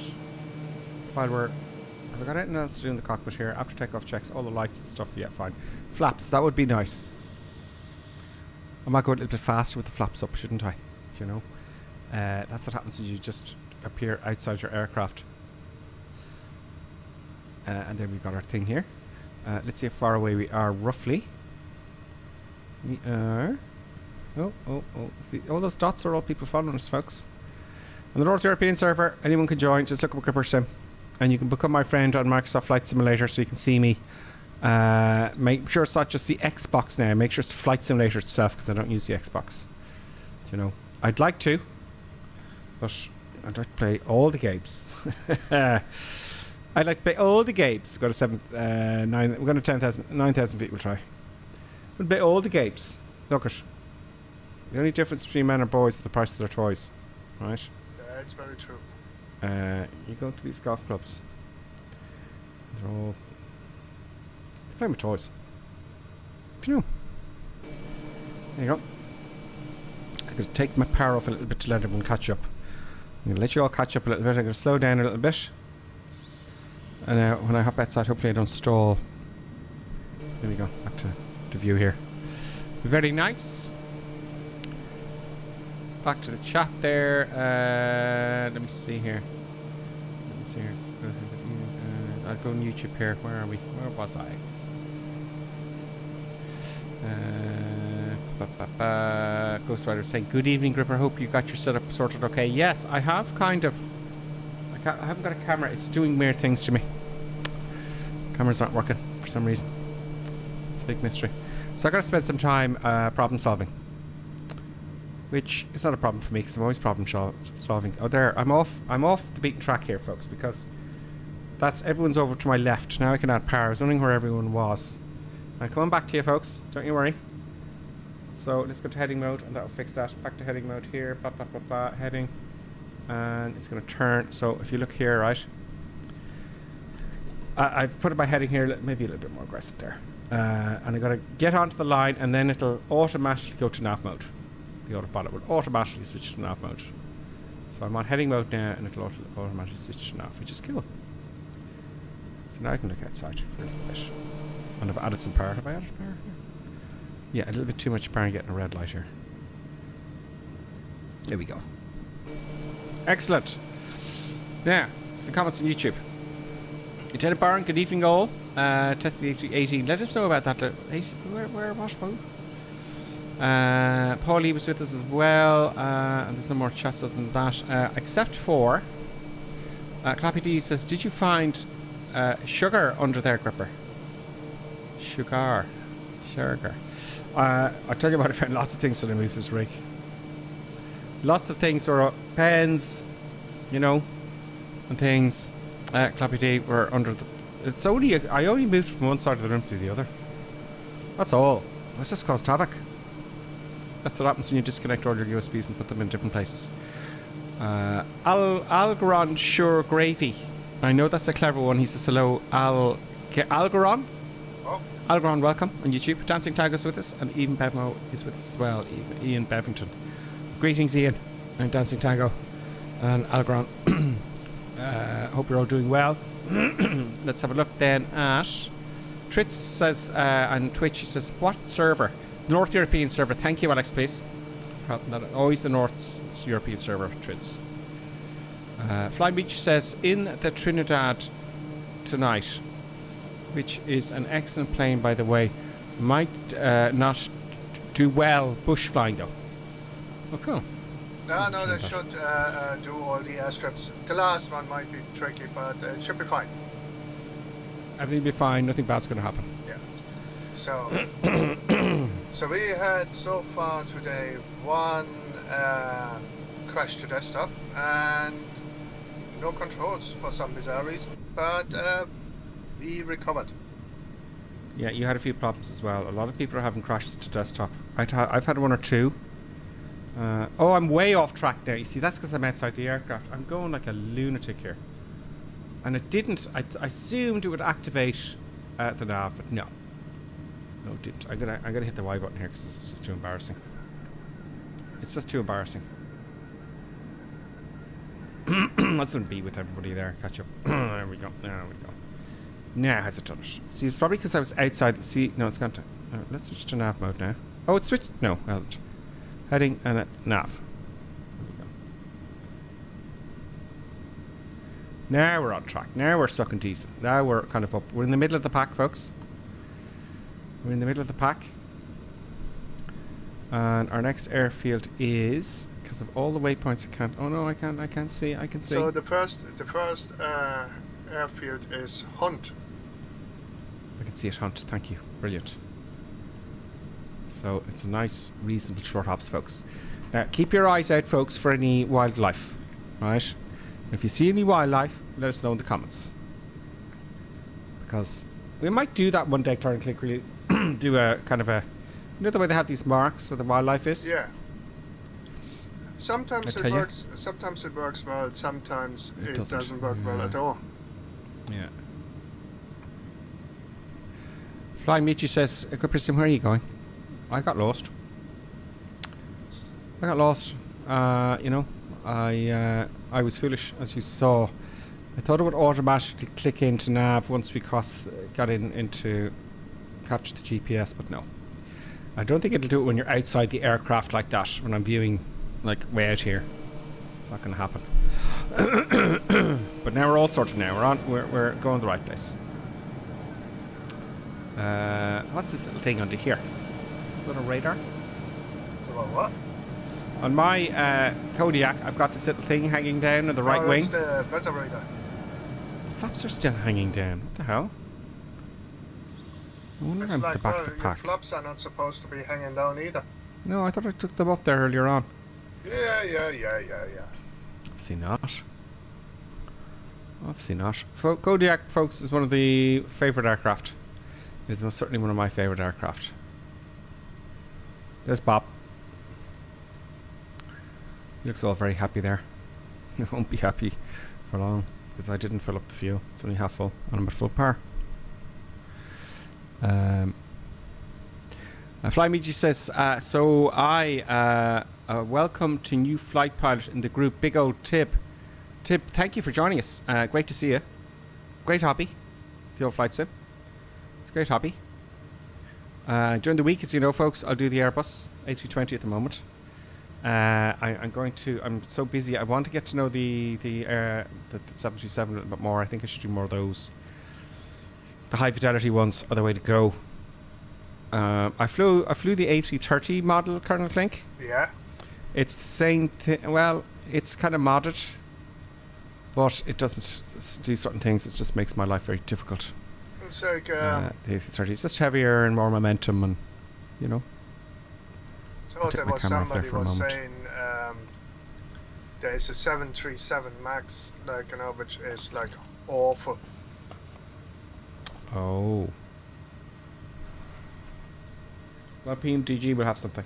While we're... Have I got anything else to do in the cockpit here? After takeoff checks, all the lights and stuff. Yeah, fine. Flaps, that would be nice. I might go a little bit faster with the flaps up, shouldn't I? You know? That's what happens when you just appear outside your aircraft. And then we've got our thing here. Let's see how far away we are, roughly. We are... Oh. See, all those dots are all people following us, folks. On the North European server, anyone can join. Just look up Gripper Sim. And you can become my friend on Microsoft Flight Simulator so you can see me. Make sure it's not just the Xbox now. Make sure it's Flight Simulator itself, because I don't use the Xbox. You know, I'd like to, but I'd like to play all the games. I'd like to play all the games. We've got a 9. We're going to 10,000, 9,000 feet. We'll try. We'll play all the games. Look at. The only difference between men and boys is the price of their toys, right? Yeah, it's very true. You go to these golf clubs. They're all playing with toys. You know. There you go. I'm going to take my power off a little bit to let everyone catch up. I'm going to let you all catch up a little bit. I'm going to slow down a little bit. And when I hop outside, hopefully I don't stall. There we go. Back to the view here. Very nice. Back to the chat there. Let me see here. I'll go on YouTube here. Where are we? Where was I? Ghost Rider saying, good evening, Gripper. Hope you got your setup sorted okay. Yes, I have kind of. I haven't got a camera. It's doing weird things to me. Camera's not working for some reason. It's a big mystery. So I got to spend some time problem solving. Which is not a problem for me because I'm always problem solving. Oh, there. I'm off the beaten track here, folks, because that's everyone's over to my left. Now I can add power. I was wondering where everyone was. I'm coming back to you, folks. Don't you worry. So let's go to heading mode, and that'll fix that. Back to heading mode here. Heading. And it's going to turn. So if you look here, right, I've put it by heading here, maybe a little bit more aggressive there. And I've got to get onto the line, and then it'll automatically go to nav mode. The autopilot will automatically switch to nav mode. So I'm on heading mode now, and it'll automatically switch to nav, which is cool. So now I can look outside for a little bit. And I've added some power. Have I added power here? Yeah, a little bit too much power getting a red light here. There we go. Excellent. Now, the comments on YouTube. Lieutenant Baron, good evening all. Test the 18. Let us know about that. Where was Paul? Paulie was with us as well. And there's no more chats other than that. Except for Clappy D says, did you find sugar under there, Gripper? Sugar. I'll tell you what, I found lots of things when I moved this rig. Lots of things were pens, you know, and things. Clappy D were under the... It's only... I only moved from one side of the room to the other. That's all. It's just caused havoc. That's what happens when you disconnect all your USBs and put them in different places. Algeron Sure Gravy. I know that's a clever one. He says hello. Algeron? Oh. Algeron, welcome on YouTube. Dancing Tiger's with us, and Ian Bevmo is with us as well. Ian Bevington. Greetings, Ian. I'm Dancing Tango and Algeron. Hope you're all doing well. Let's have a look then at Tritz says on Twitch, he says, what server? North European server. Thank you, Alex, please. Always the North European server, Tritz. Flying Beach says, in the Trinidad tonight, which is an excellent plane, by the way. Might not do well bush flying, though. Oh, cool. No, they should do all the airstrips. The last one might be tricky, but it should be fine. Everything will be fine. Nothing bad's going to happen. Yeah. So, so we had so far today one crash to desktop and no controls for some bizarre reason. but we recovered. Yeah, you had a few problems as well. A lot of people are having crashes to desktop. I've had one or two. Oh, I'm way off track now. You see, that's because I'm outside the aircraft. I'm going like a lunatic here. And it didn't. I assumed it would activate the nav, but no. No, it didn't. I'm gonna hit the Y button here because this is just too embarrassing. It's just too embarrassing. Let's be with everybody there. Catch up. There we go. There we go. Now has it done it? See, it's probably because I was outside. See, no, it's gone to. Let's switch to nav mode now. Oh, it's switched. No, it hasn't. Heading and nav. There we go. Now we're on track. Now we're sucking decent. Now we're kind of up. We're in the middle of the pack, folks. We're in the middle of the pack. And our next airfield is, because of all the waypoints, I can't. Oh no, I can't. I can't see. I can see. So the first airfield is Hunt. I can see it, Hunt. Thank you. Brilliant. So it's a nice, reasonable short hops, folks. Now keep your eyes out, folks, for any wildlife. Right? If you see any wildlife, let us know in the comments. Because we might do that one day, Claire and Click, really do a kind of a, you know the way they have these marks where the wildlife is? Yeah. Sometimes it works. Sometimes it works well. Sometimes it doesn't work well at all. Yeah. Flying Michi says, Christian, where are you going? I got lost. You know, I was foolish, as you saw. I thought it would automatically click into nav once we got into capture the GPS, but no. I don't think it'll do it when you're outside the aircraft like that, when I'm viewing, like, way out here. It's not going to happen. But now we're all sorted now. We're going the right place. What's this little thing under here? Little radar? What? On my Kodiak, I've got this little thing hanging down on the right wing. That's a radar. Flaps are still hanging down. What the hell? I wonder It's I'm like, the back well, of the your pack. flaps are not supposed to be hanging down either. No, I thought I took them up there earlier on. Yeah. Obviously not. Obviously not. Kodiak, folks, is one of the favourite aircraft. It is most certainly one of my favourite aircraft. There's Bob. He looks all very happy there. He won't be happy for long because I didn't fill up the fuel. It's only half full and I'm at full power. Fly Meiji says, so I welcome to new flight pilot in the group, big old Tib. Tib, thank you for joining us. Great to see you. Great hobby, the old flight sim. It's a great hobby. During the week, as you know, folks, I'll do the Airbus A320 at the moment. I'm so busy. I want to get to know the 737 a little bit more. I think I should do more of those. The high fidelity ones are the way to go. I flew the A330 model, Colonel Klink. Yeah. It's the same thing. Well, it's kind of modded, but it doesn't do certain things. It just makes my life very difficult. It's like the A330 is just heavier and more momentum, and you know. So there was somebody was saying there's a 737 Max, like, you know, which is like awful. Oh. Well, PMDG will have something.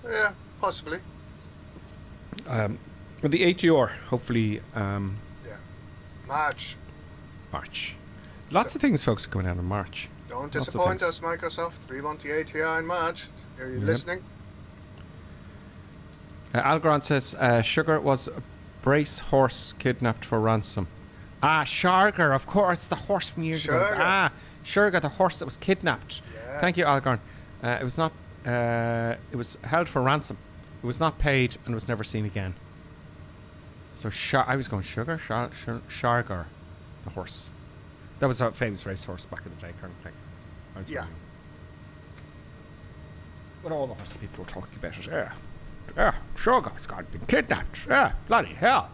Yeah, possibly. Well, the ATR, hopefully. Yeah. March. Lots of things, folks, are coming out in March. Don't disappoint us, Microsoft. We want the ATR in March. Are you listening? Algron says, Sugar was a brace horse kidnapped for ransom. Ah, Shargar, of course, the horse from years ago. Ah, Shargar, the horse that was kidnapped. Yeah. Thank you, Algron. It was not. It was held for ransom. It was not paid and was never seen again. So I was going Sugar, Shargar, the horse. That was a famous racehorse back in the day, Colonel Klink. Yeah. But all the horse people were talking about it. Yeah, Sugar's been kidnapped. Yeah, bloody hell.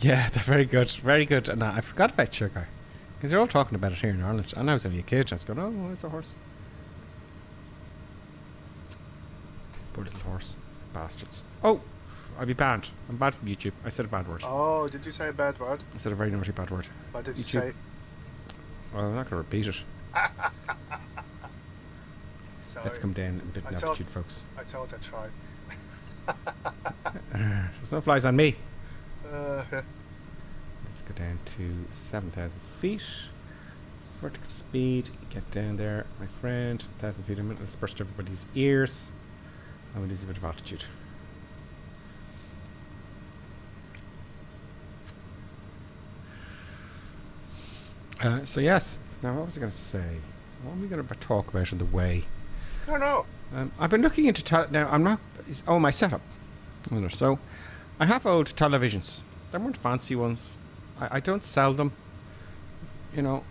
Yeah, they're very good. And I forgot about Sugar, because they're all talking about it here in Ireland. And I was only a kid, I was going, oh, where's the horse? Poor little horse. Bastards. Oh! I'll be banned. I'm banned from YouTube. I said a bad word. Oh, did you say a bad word? I said a very naughty bad word. What did you YouTube. say? Well, I'm not going to repeat it. Sorry. Let's come down a bit in altitude, folks. I thought I'd try. There's no flies on me. Yeah. Let's go down to 7,000 feet. Vertical speed. Get down there, my friend. 1,000 feet a minute. Let's burst everybody's ears. And we'll lose a bit of altitude. So yes. Now, what was I going to say? What are we going to talk about on the way? I don't know. I've been looking into now. I'm not. My setup. So, I have old televisions. They weren't fancy ones. I don't sell them. You know,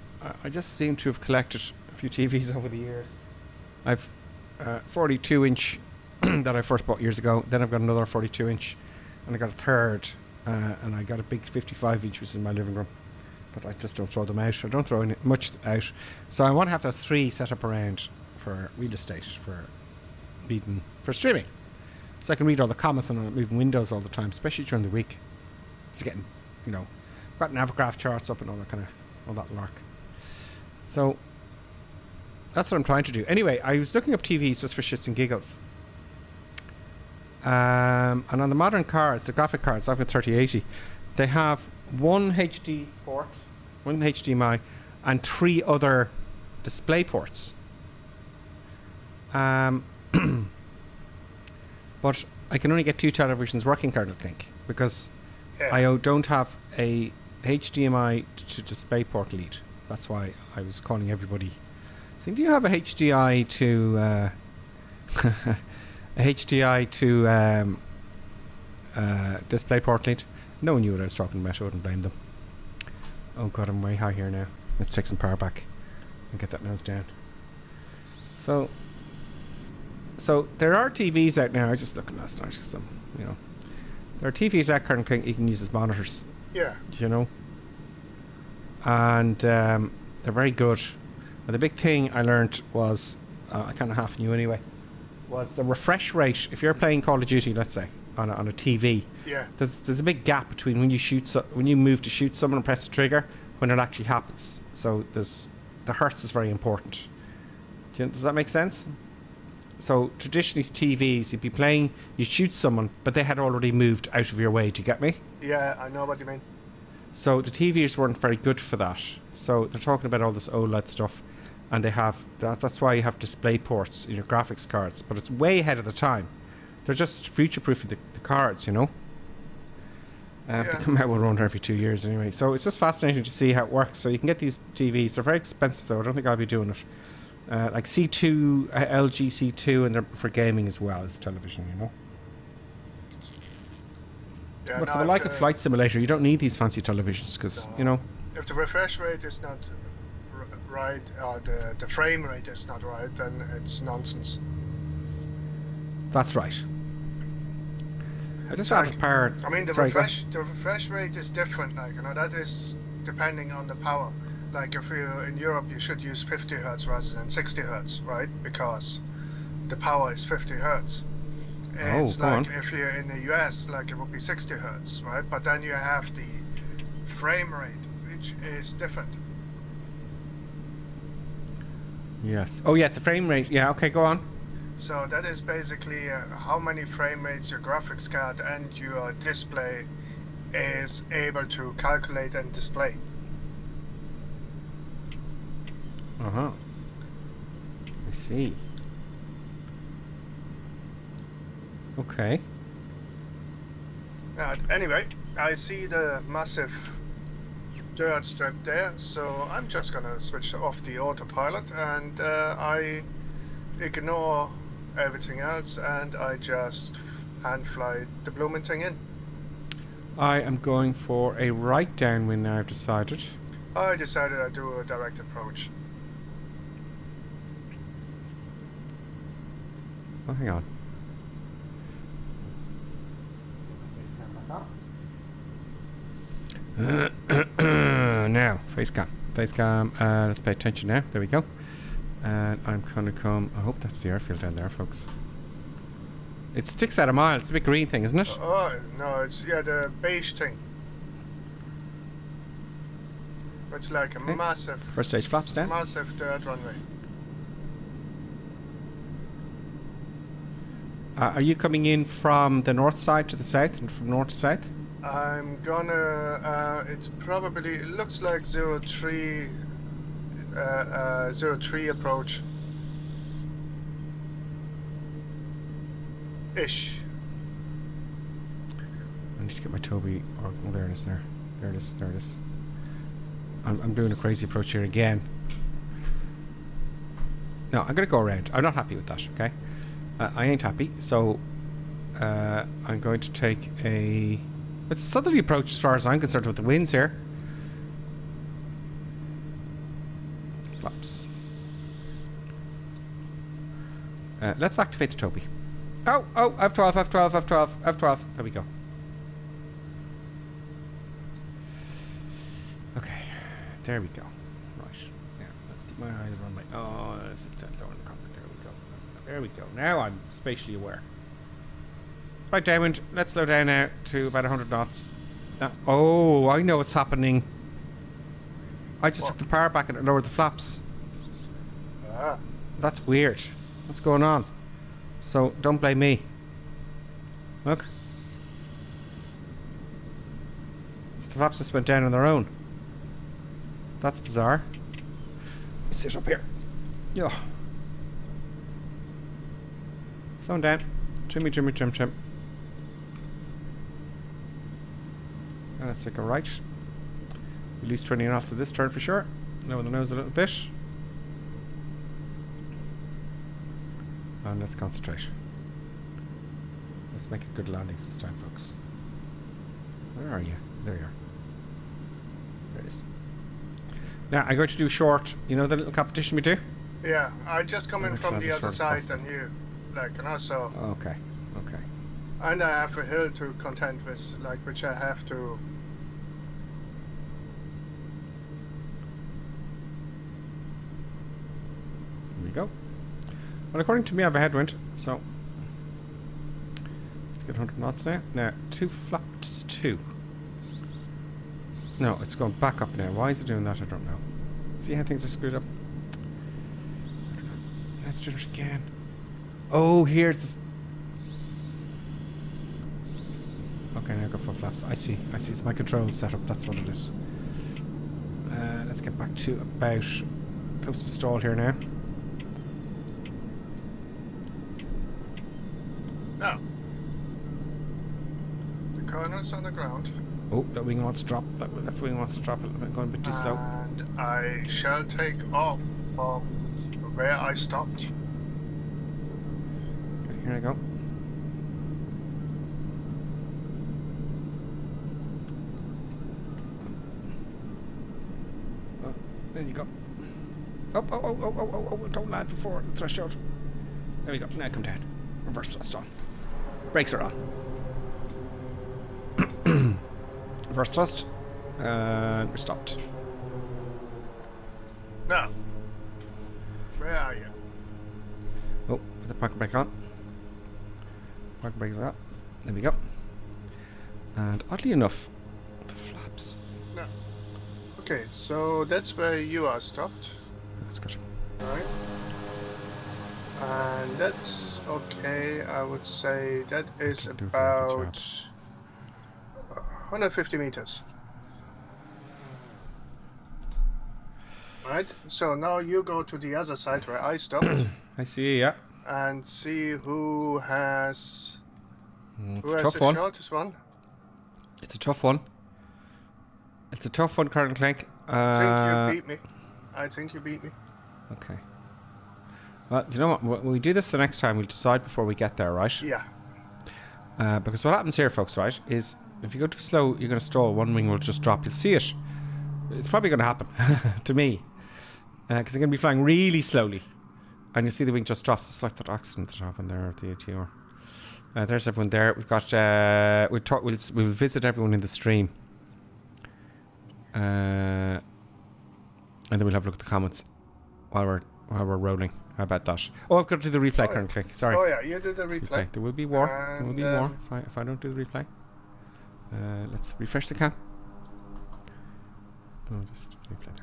I just seem to have collected a few TVs over the years. I've 42-inch that I first bought years ago. Then I've got another 42-inch, and I got a third, and I got a big 55-inch, which is in my living room. But I just don't throw them out. I don't throw much out. So I want to have those 3 set up around for real estate, for reading, for streaming. So I can read all the comments and moving windows all the time, especially during the week. It's getting, got Navigraph charts up and all that lark. So that's what I'm trying to do. Anyway, I was looking up TVs just for shits and giggles. And on the modern cards, the graphic cards, I've got 3080, they have one HD port, one HDMI, and 3 other display ports. But I can only get 2 televisions working, I think, because I don't have a HDMI to display port lead. That's why I was calling everybody. So, do you have a HDI to a HDI to display port lead? No one knew what I was talking about. I wouldn't blame them. Oh god, I'm way high here now. Let's take some power back and get that nose down. So there are TVs out now. I was just looking last night. Some, there are TVs out currently you can use as monitors. Yeah. And they're very good. And the big thing I learned was, I kind of half knew anyway, was the refresh rate. If you're playing Call of Duty, let's say, on a TV, there's a big gap between when you move to shoot someone and press the trigger when it actually happens. So the hertz is very important. Does that make sense? So traditionally TVs, you'd be playing, you shoot someone, but they had already moved out of your way. Do you get me? Yeah, I know what you mean. So the TVs weren't very good for that. So they're talking about all this OLED stuff, and they have that's why you have display ports in your graphics cards. But it's way ahead of the time. They're just future-proofing the cards, They come out with one every 2 years anyway. So it's just fascinating to see how it works. So you can get these TVs. They're very expensive, though. I don't think I'll be doing it. Like C2, LG C2, and they're for gaming as well as television, Yeah, but for the like of Flight Simulator, you don't need these fancy televisions because, If the refresh rate is not right, or the frame rate is not right, then it's nonsense. That's right. I just have a power. I mean, the refresh rate is different. That is depending on the power. Like if you're in Europe, you should use 50 hertz rather than 60 hertz, right? Because the power is 50 hertz. It's like if you're in the US, like it would be 60 hertz, right? But then you have the frame rate, which is different. Yes. Oh, yes, the frame rate. Yeah. Okay, go on. So that is basically how many frame rates your graphics card and your display is able to calculate and display. I see. Okay. Anyway, I see the massive dirt strip there, so I'm just gonna switch off the autopilot and I ignore everything else and I just hand fly the blooming thing in. I am going for a right downwind now, I've decided. I decided I'd do a direct approach. Oh, hang on. Now, face cam. Let's pay attention now. There we go. And I'm going to come. I hope that's the airfield down there, folks. It sticks out a mile. It's a big green thing, isn't it? Oh, no, it's, yeah, the beige thing. It's like a massive... First stage flaps down. Massive dirt runway. Are you coming in from the north side to the south and from north to south? I'm gonna, it's probably, it looks like 03 approach. Ish. I need to get my Toby. Oh, there it is there. There it is, there it is. I'm doing a crazy approach here again. No, I'm gonna go around. I'm not happy with that, okay? I ain't happy, so I'm going to take a... It's a southerly approach as far as I'm concerned with the winds here. Flaps. Let's activate the Toby. Oh, F12, F12, F12, F12. There we go. Okay, there we go. Right. Yeah, let's keep my eye on my... Oh, that's it. There we go. There we go. Now I'm spatially aware. Right, downwind. Let's slow down now to about 100 knots. Oh, I know what's happening. I just took the power back and lowered the flaps. That's weird. What's going on? So, don't blame me. Look. The flaps just went down on their own. That's bizarre. Sit up here. Yeah. Slowing down. Trim. And let's take a right. We lose 20 knots at this turn for sure. Lower the nose a little bit. And let's concentrate. Let's make it good landings this time, folks. Where are you? There you are. There it is. Now, I'm going to do short. You know the little competition we do? Yeah, I just come in from the other side than you. Like, and also... Okay. And I have a hill to contend with, like, which I have to... Here we go. Well, according to me, I have a headwind, so... Let's get 100 knots now. Now, 2 flaps 2. No, it's going back up now. Why is it doing that? I don't know. See how things are screwed up? Let's do it again. Oh, here it's... Okay, now go for flaps. I see. It's my control setup. That's what it is. Let's get back to about close to stall here now. Now, the corner's on the ground. Oh, that wing wants to drop. That wing wants to drop a little bit. Going a bit too slow. And I shall take off from where I stopped. Okay, here I go. There you go. Oh, don't land before the threshold. There we go. Now come down. Reverse thrust on. Brakes are on. Reverse thrust. And we're stopped. Now, where are you? Oh, put the parking brake on. Parking brakes are on. There we go. And oddly enough, the flaps. No. Okay, so that's where you are stopped. That's good. Right. And that's okay, I would say that is about 150 meters. Right, so now you go to the other side where I stopped. I see, yeah. And see who has the shortest one. It's a tough one. It's a tough one, Colonel Clank. I think you beat me. Okay. Well, do you know what? When we do this the next time, we'll decide before we get there, right? Yeah. Because what happens here, folks, right, is if you go too slow, you're going to stall. One wing will just drop. You'll see it. It's probably going to happen to me. Because I'm going to be flying really slowly. And you see the wing just drops. It's like that accident that happened there at the ATR. There's everyone there. We've got... we'll visit everyone in the stream. And then we'll have a look at the comments while we're rolling. How about that? Oh, I've got to do the replay currently. Sorry. Oh yeah, you do the replay. There will be war. There will be war if I don't do the replay. Let's refresh the cam. Oh, just replay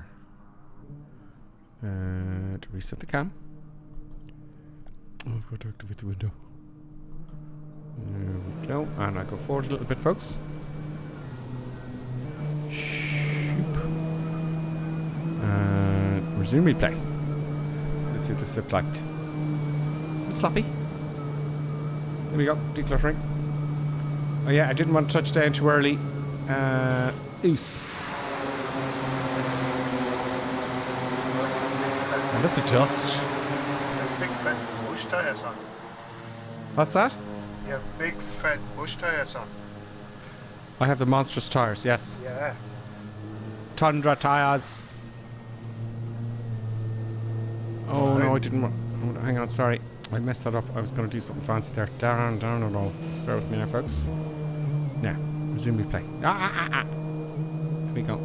there. To reset the cam. Oh, I've got to activate the window. There we go. And I go forward a little bit, folks. Resume replay. Let's see what this looked like. Is it sloppy? There we go. Decluttering. Oh yeah, I didn't want to touch down too early. Oos. I love the dust. Big fat bush tires on. What's that? You have big fat bush tires on. I have the monstrous tires, yes. Yeah. Tundra tires. Oh no, I didn't want. Oh, hang on, sorry. I messed that up. I was going to do something fancy there. Down, no. Bear with me now, folks. Now, resume replay. Here we go.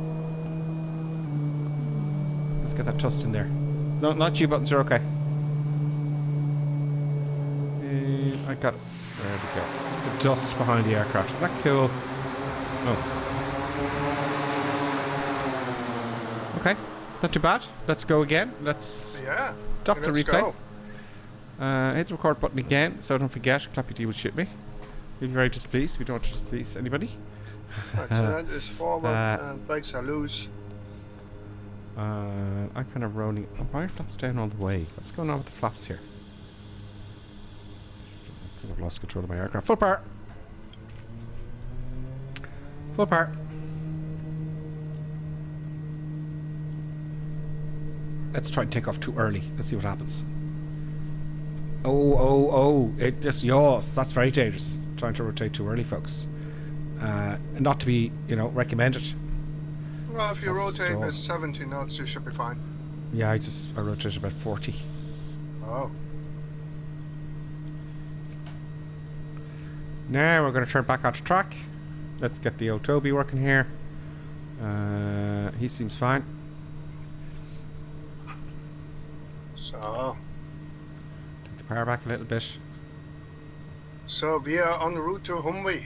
Let's get that dust in there. No, not you buttons are okay. I got it. There we go. The dust behind the aircraft. Is that cool? Oh. Okay. Not too bad. Let's go again. Let's stop the replay. Hit the record button again, so don't forget, Clappy D will shoot me. You'll be very displeased. We don't want to displease anybody. That is forward and brakes are loose. I'm kind of rolling. Oh, why are flaps down all the way? What's going on with the flaps here? I think I've lost control of my aircraft. Full power! Full power. Let's try and take off too early. Let's see what happens. Oh. It just yaws. That's very dangerous. Trying to rotate too early, folks. Not to be, recommended. Well, if you rotate with 70 knots, you should be fine. Yeah, I rotated about 40. Oh. Now we're going to turn back onto track. Let's get the old Toby working here. He seems fine. So. Take the power back a little bit. So we are en route to Humvee.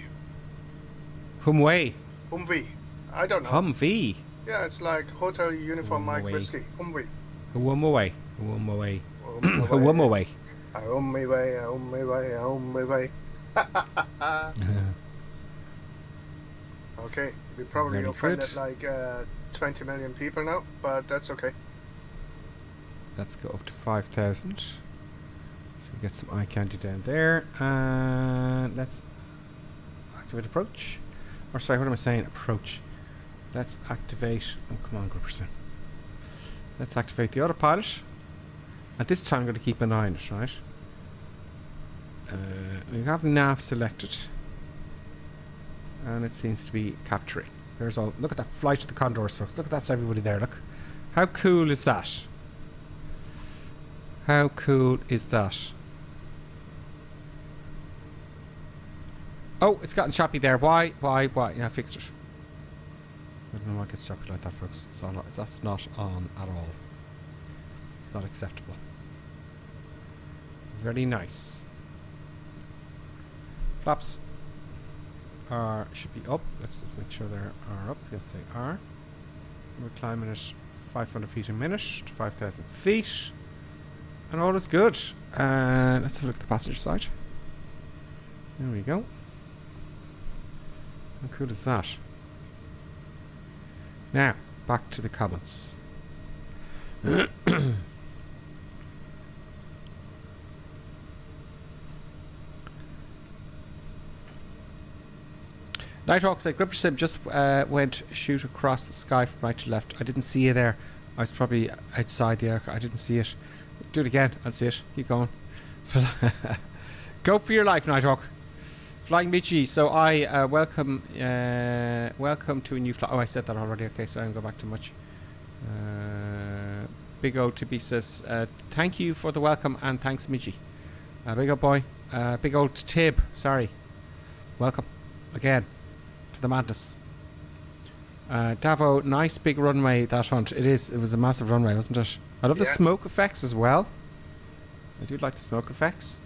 Humvee? Humvee. I don't know. Humvee? Yeah, it's like Hotel Uniform Mike Whiskey. Humvee. Humvee. Humvee. Humvee. Okay, we probably offended like 20 million people now, but that's okay. Let's go up to 5,000. So we get some eye candy down there. And let's activate approach. Or sorry, what am I saying? Approach. Let's activate. Oh, come on, Gripperson. Let's activate the autopilot. At this time, I'm going to keep an eye on it, right? We have nav selected. And it seems to be capturing. There's all. Look at that flight of the Condors, folks. Look at that's everybody there. Look. How cool is that? How cool is that? Oh, it's gotten choppy there. Why? Yeah, I fixed it. I don't know why it gets choppy like that, folks. That's not on at all. It's not acceptable. Very nice. Flaps should be up. Let's make sure they are up. Yes, they are. We're climbing at 500 feet a minute to 5,000 feet. And all is good. Let's have a look at the passenger side. There we go. How cool is that? Now, back to the comments. Nighthawk said, Gripper Sim just went shoot across the sky from right to left. I didn't see you there. I was probably outside the aircraft. I didn't see it. Do it again. I'll see it. Keep going. Go for your life, Nighthawk. Flying Michi. So I welcome to a new flight. Oh, I said that already. Okay, so I don't go back too much. Big O Tibi says, thank you for the welcome and thanks, Michi. Big O boy. Big old Tib. Sorry. Welcome again to the madness. Davo, nice big runway that hunt. It is. It was a massive runway, wasn't it? I love the smoke effects as well. I do like the smoke effects.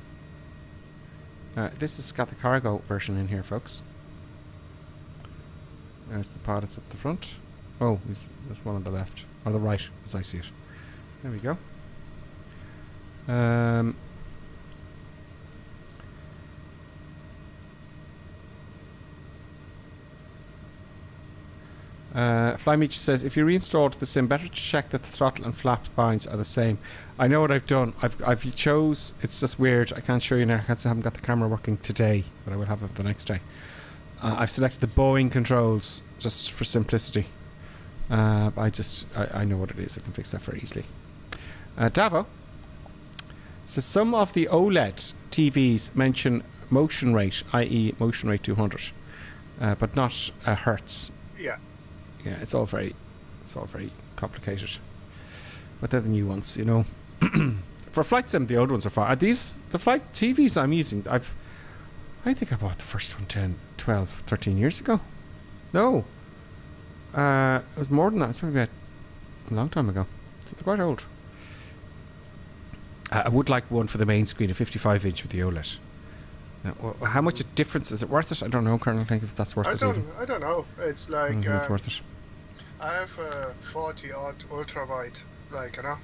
This has got the cargo version in here, folks. There's the pod. It's up the front. Oh, there's one on the left. Or the right, as I see it. There we go. Flymeech says, if you reinstalled the sim, better to check that the throttle and flap binds are the same. I know what I've done. I've chose, it's just weird. I can't show you now because I haven't got the camera working today, but I will have it the next day. I've selected the Boeing controls just for simplicity. I know what it is. I can fix that very easily. Davo says, some of the OLED TVs mention motion rate, i.e. motion rate 200, but not hertz. Yeah. Yeah, it's all very complicated. But they're the new ones, you know. For flight sim, the old ones are fine. The flight TVs I'm using, I think I bought the first one 10, 12, 13 years ago. No. It was more than that. It's maybe a long time ago. It's quite old. I would like one for the main screen, a 55-inch with the OLED. How much a difference is it worth it? I don't know, Colonel. I think if that's worth it. I don't know. It's like it's worth it. I have a 40-odd ultra wide, like, you know.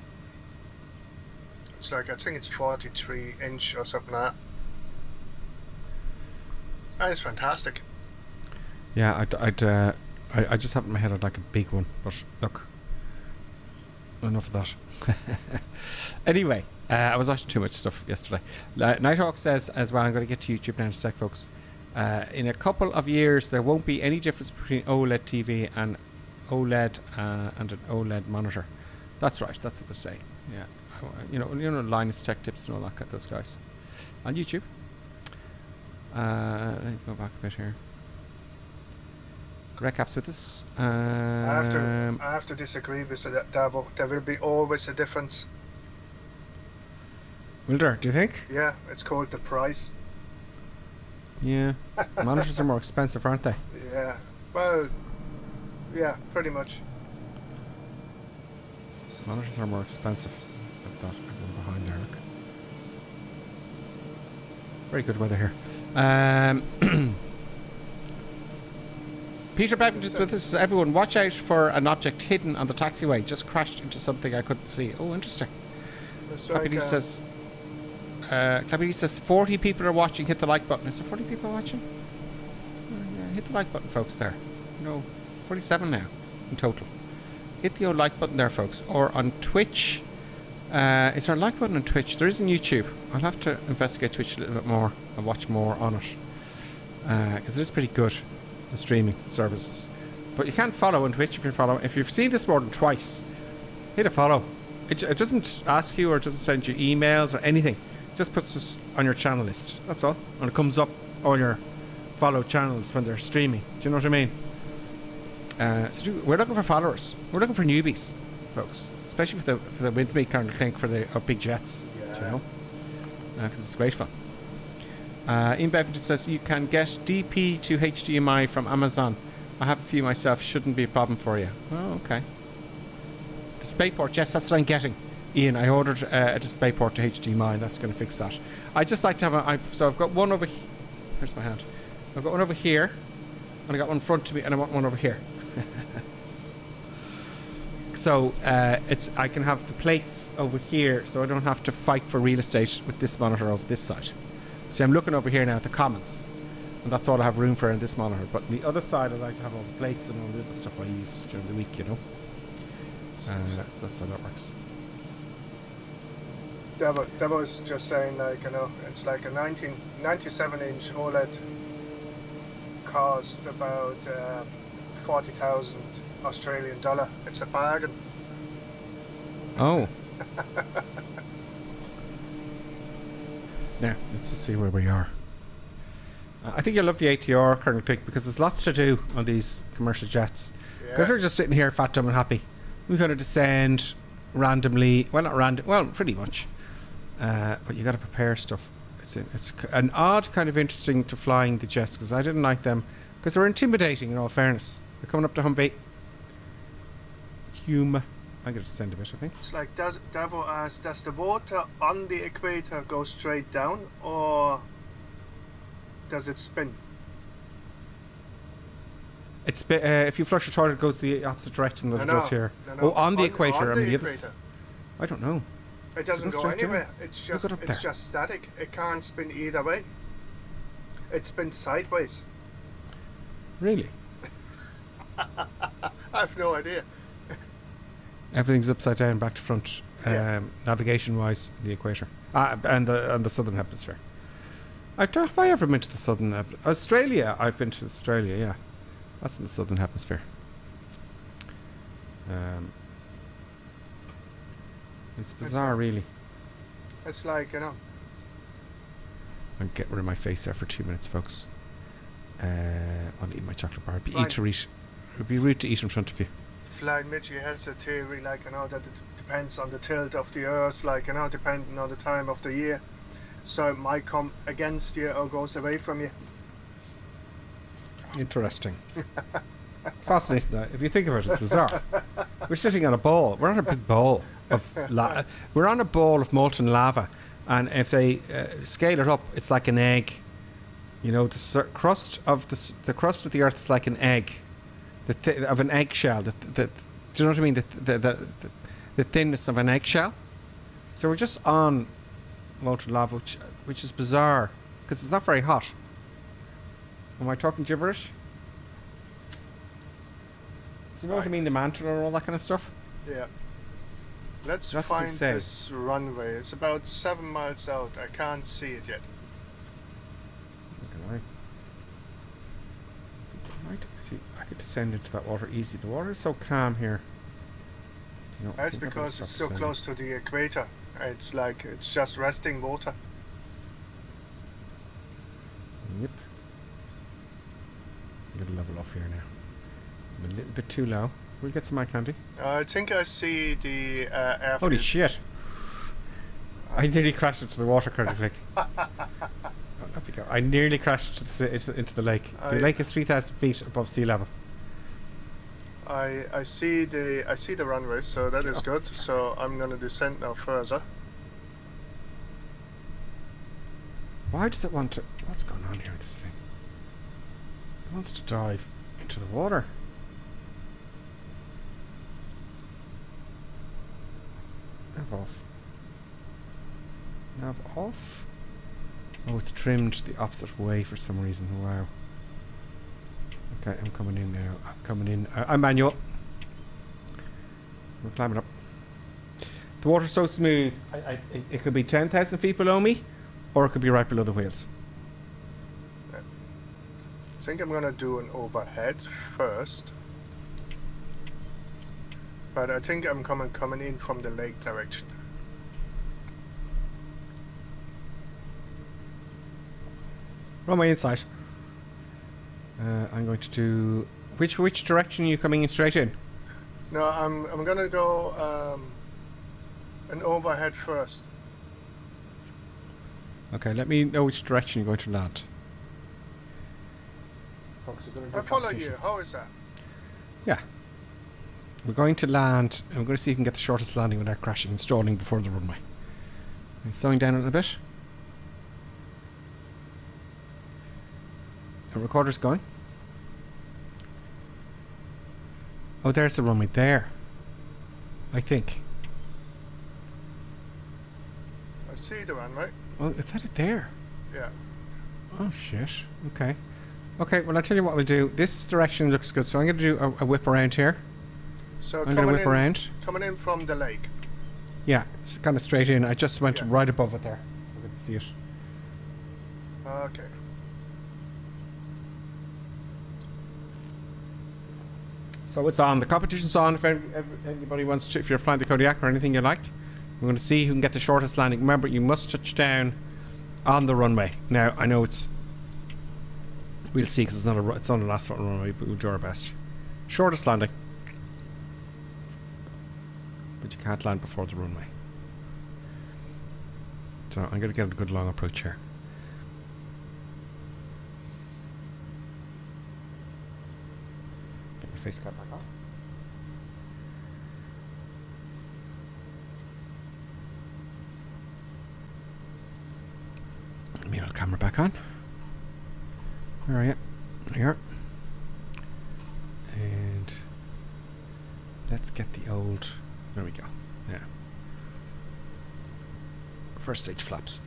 It's like, I think it's 43-inch or something like that. And it's fantastic. Yeah, I just have in my head I'd like a big one, but look, enough of that. Anyway, I was watching too much stuff yesterday. Nighthawk says as well, I'm going to get to YouTube now in a sec, folks. In a couple of years, there won't be any difference between OLED TV and OLED and an OLED monitor. That's right. That's what they're saying. Yeah, you know, Linus Tech Tips and all that. Those guys on YouTube. Let me go back a bit here. Recaps with us. I have to disagree with Davo. There will be always a difference. Will there? Do you think? Yeah, it's called the price. Yeah, monitors are more expensive, aren't they? Yeah. Well, yeah, pretty much. Monitors are more expensive. I've got everyone behind there. Look. Very good weather here. Peter Bevington's with us. Everyone, watch out for an object hidden on the taxiway. Just crashed into something I couldn't see. Oh, interesting. Clappy says, Clappy says 40 people are watching. Hit the like button. Is there 40 people watching? Yeah, hit the like button, folks. There. No, 47 now in total. Hit the old like button there, folks. Or on Twitch. Is there a like button on Twitch? There is on YouTube. I'll have to investigate Twitch a little bit more and watch more on it. Because it is pretty good, the streaming services. But you can't follow on Twitch if you're following. If you've seen this more than twice, hit a follow. It doesn't ask you or it doesn't send you emails or anything. It just puts us on your channel list. That's all. And it comes up all your follow channels when they're streaming. Do you know what I mean? We're looking for followers. We're looking for newbies, folks. Especially for the Windmeet kind of thing for the big jets. Yeah. You know? Because it's great fun. Ian Bevington says you can get DP to HDMI from Amazon. I have a few myself. Shouldn't be a problem for you. Oh, okay. DisplayPort. Yes, that's what I'm getting. Ian, I ordered a DisplayPort to HDMI. And that's going to fix that. I just like to have so I've got one over here. Where's my hand? I've got one over here. And I got one in front of me. And I want one over here. So I can have the plates over here, so I don't have to fight for real estate with this monitor over this side. See, I'm looking over here now at the comments, and that's all I have room for in this monitor. But on the other side, I like to have all the plates and all the other stuff I use during the week, you know. So that's how that works. Davo was just saying, like, you know, it's like a 97-inch OLED cost about 40,000 Australian dollar. It's a bargain. Oh. Now, let's just see where we are. I think you'll love the ATR, Colonel Pick, because there's lots to do on these commercial jets. Because we're just sitting here fat, dumb and happy. We're going to descend randomly. Well, not random. Well, pretty much. But you got to prepare stuff. It's an odd kind of interesting to flying the jets, because I didn't like them. Because they're intimidating, in all fairness. They're coming up to Humvee. I'm going to descend a bit, I think. It's like, Davo asks, does the water on the equator go straight down, or does it spin? It's if you flush your toilet, it goes the opposite direction that it does here. No. Oh, on the equator. On the other equator. I don't know. It doesn't go straight anywhere. down? It's Look just it up there. just static. It can't spin either way. It spins sideways. Really? I have no idea. Everything's upside down, back to front, navigation-wise, the equator, and the southern hemisphere. Have I ever been to the southern Australia? I've been to Australia. Yeah, that's in the southern hemisphere. It's bizarre, really. It's like, you know. I'm getting rid of my face there for 2 minutes, folks. I'll eat my chocolate bar. It'd be rude to eat in front of you. Flying Mitchie has a theory, like, you know, that it depends on the tilt of the Earth, like, you know, depending on the time of the year. So it might come against you or goes away from you. Interesting. Fascinating, though. If you think about it, it's bizarre. We're sitting on a ball. We're on a big ball of we're on a ball of molten lava, and if they scale it up, it's like an egg. You know, the crust of the crust of the Earth is like an egg, of an eggshell. Do you know what I mean? The thinness of an eggshell. So we're just on molten lava, which is bizarre because it's not very hot. Am I talking gibberish? Do you know what I mean? The mantle and all that kind of stuff. Yeah. Let's That's find this runway. It's about 7 miles out. I can't see it yet. See, I could descend into that water easy. The water is so calm here. You know, That's because it's so close to the equator. It's like, it's just resting water. Yep. I'm going to level off here now. I'm a little bit too low. We'll get some eye candy. I think I see the airfield. Holy shit! I nearly crashed into the water currently. Up we go. I nearly crashed into the lake. The lake is 3,000 feet above sea level. I see the runway, so that is good. So I'm gonna descend now further. Why does it want to? What's going on here with this thing? It wants to dive into the water. Nav off. Nav off. Oh, it's trimmed the opposite way for some reason. Wow. Okay, I'm coming in now. I'm coming in. I'm manual. We're climbing up. The water's so smooth. It could be 10,000 feet below me, or it could be right below the wheels. I think I'm gonna do an overhead first. But I think I'm coming in from the lake direction. Runway inside. I'm going to do which direction are you coming in straight in? No, I'm gonna go an overhead first. Okay, let me know which direction you're going to land. I follow you. How is that? Yeah. We're going to land, and we're going to see if we can get the shortest landing without crashing and stalling before the runway. Okay, slowing down a little bit. The recorder's going. Oh, there's the runway there. I think. I see the runway. Oh, is that it there? Yeah. Oh, shit. Okay. Okay, well, I'll tell you what we'll do. This direction looks good, so I'm going to do a whip around here. So I'm going to whip around. Coming in from the lake. Yeah, it's kind of straight in. I just went right above it there. I can see it. Okay. So it's on. The competition's on. If anybody wants to, if you're flying the Kodiak or anything you like, we're going to see who can get the shortest landing. Remember, you must touch down on the runway. Now, I know it's. We'll see because it's not an asphalt runway, but we'll do our best. Shortest landing. But you can't land before the runway. So I'm going to get a good long approach here. Get my face cut back off. back on. Where are you? There you are. And let's get the old. There we go. Yeah. First stage flaps.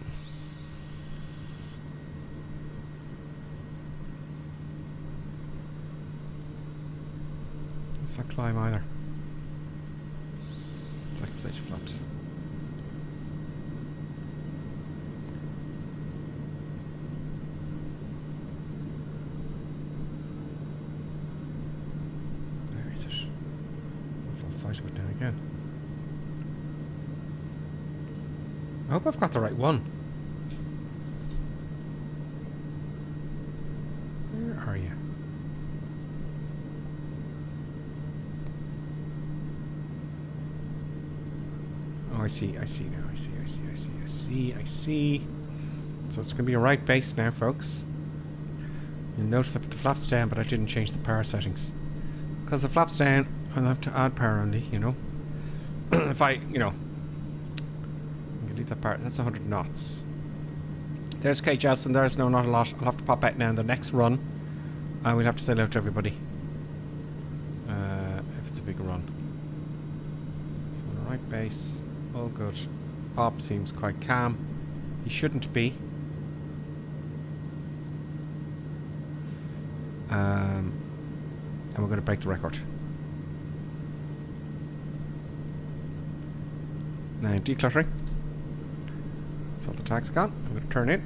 It's not climb either. Second stage flaps. Where is it? I've lost sight of it now again. I hope I've got the right one. Where are you? Oh, I see now. I see. So it's going to be a right base now, folks. You'll notice I put the flaps down, but I didn't change the power settings. Because the flaps down, I'll have to add power only, you know. If I, you know, leave that part. That's 100 knots. There's Kate Jelson. There's not a lot. I'll have to pop out now in the next run. And we'll have to say hello to everybody. If it's a big run. So the right base. All good. Bob seems quite calm. He shouldn't be. And we're going to break the record. Now decluttering. So the tag's gone. I'm going to turn in.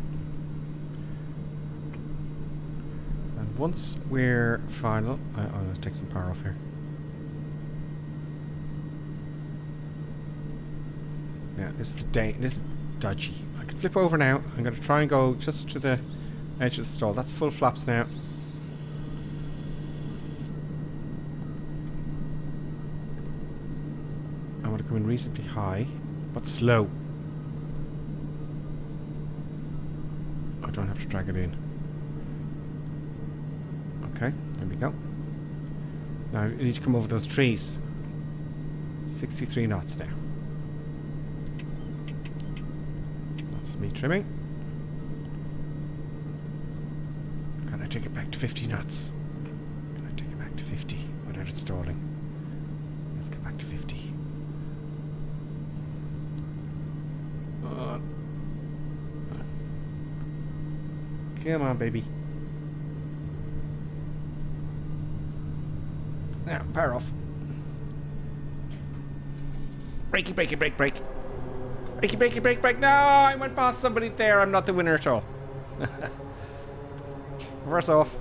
And once we're final, I'll take some power off here. Yeah, this is this is dodgy. I can flip over now. I'm going to try and go just to the edge of the stall. That's full flaps now. I want to come in reasonably high, but slow. I don't have to drag it in. Okay, there we go. Now I need to come over those trees. 63 knots now. That's me trimming. Can I take it back to 50 knots? Can I take it back to 50 without it stalling? Let's get back to 50. Come on, baby. Now, power off. Brakey, brakey, brake, brake. Brakey, brakey, brake, brake. No, I went past somebody there. I'm not the winner at all. Reverse off.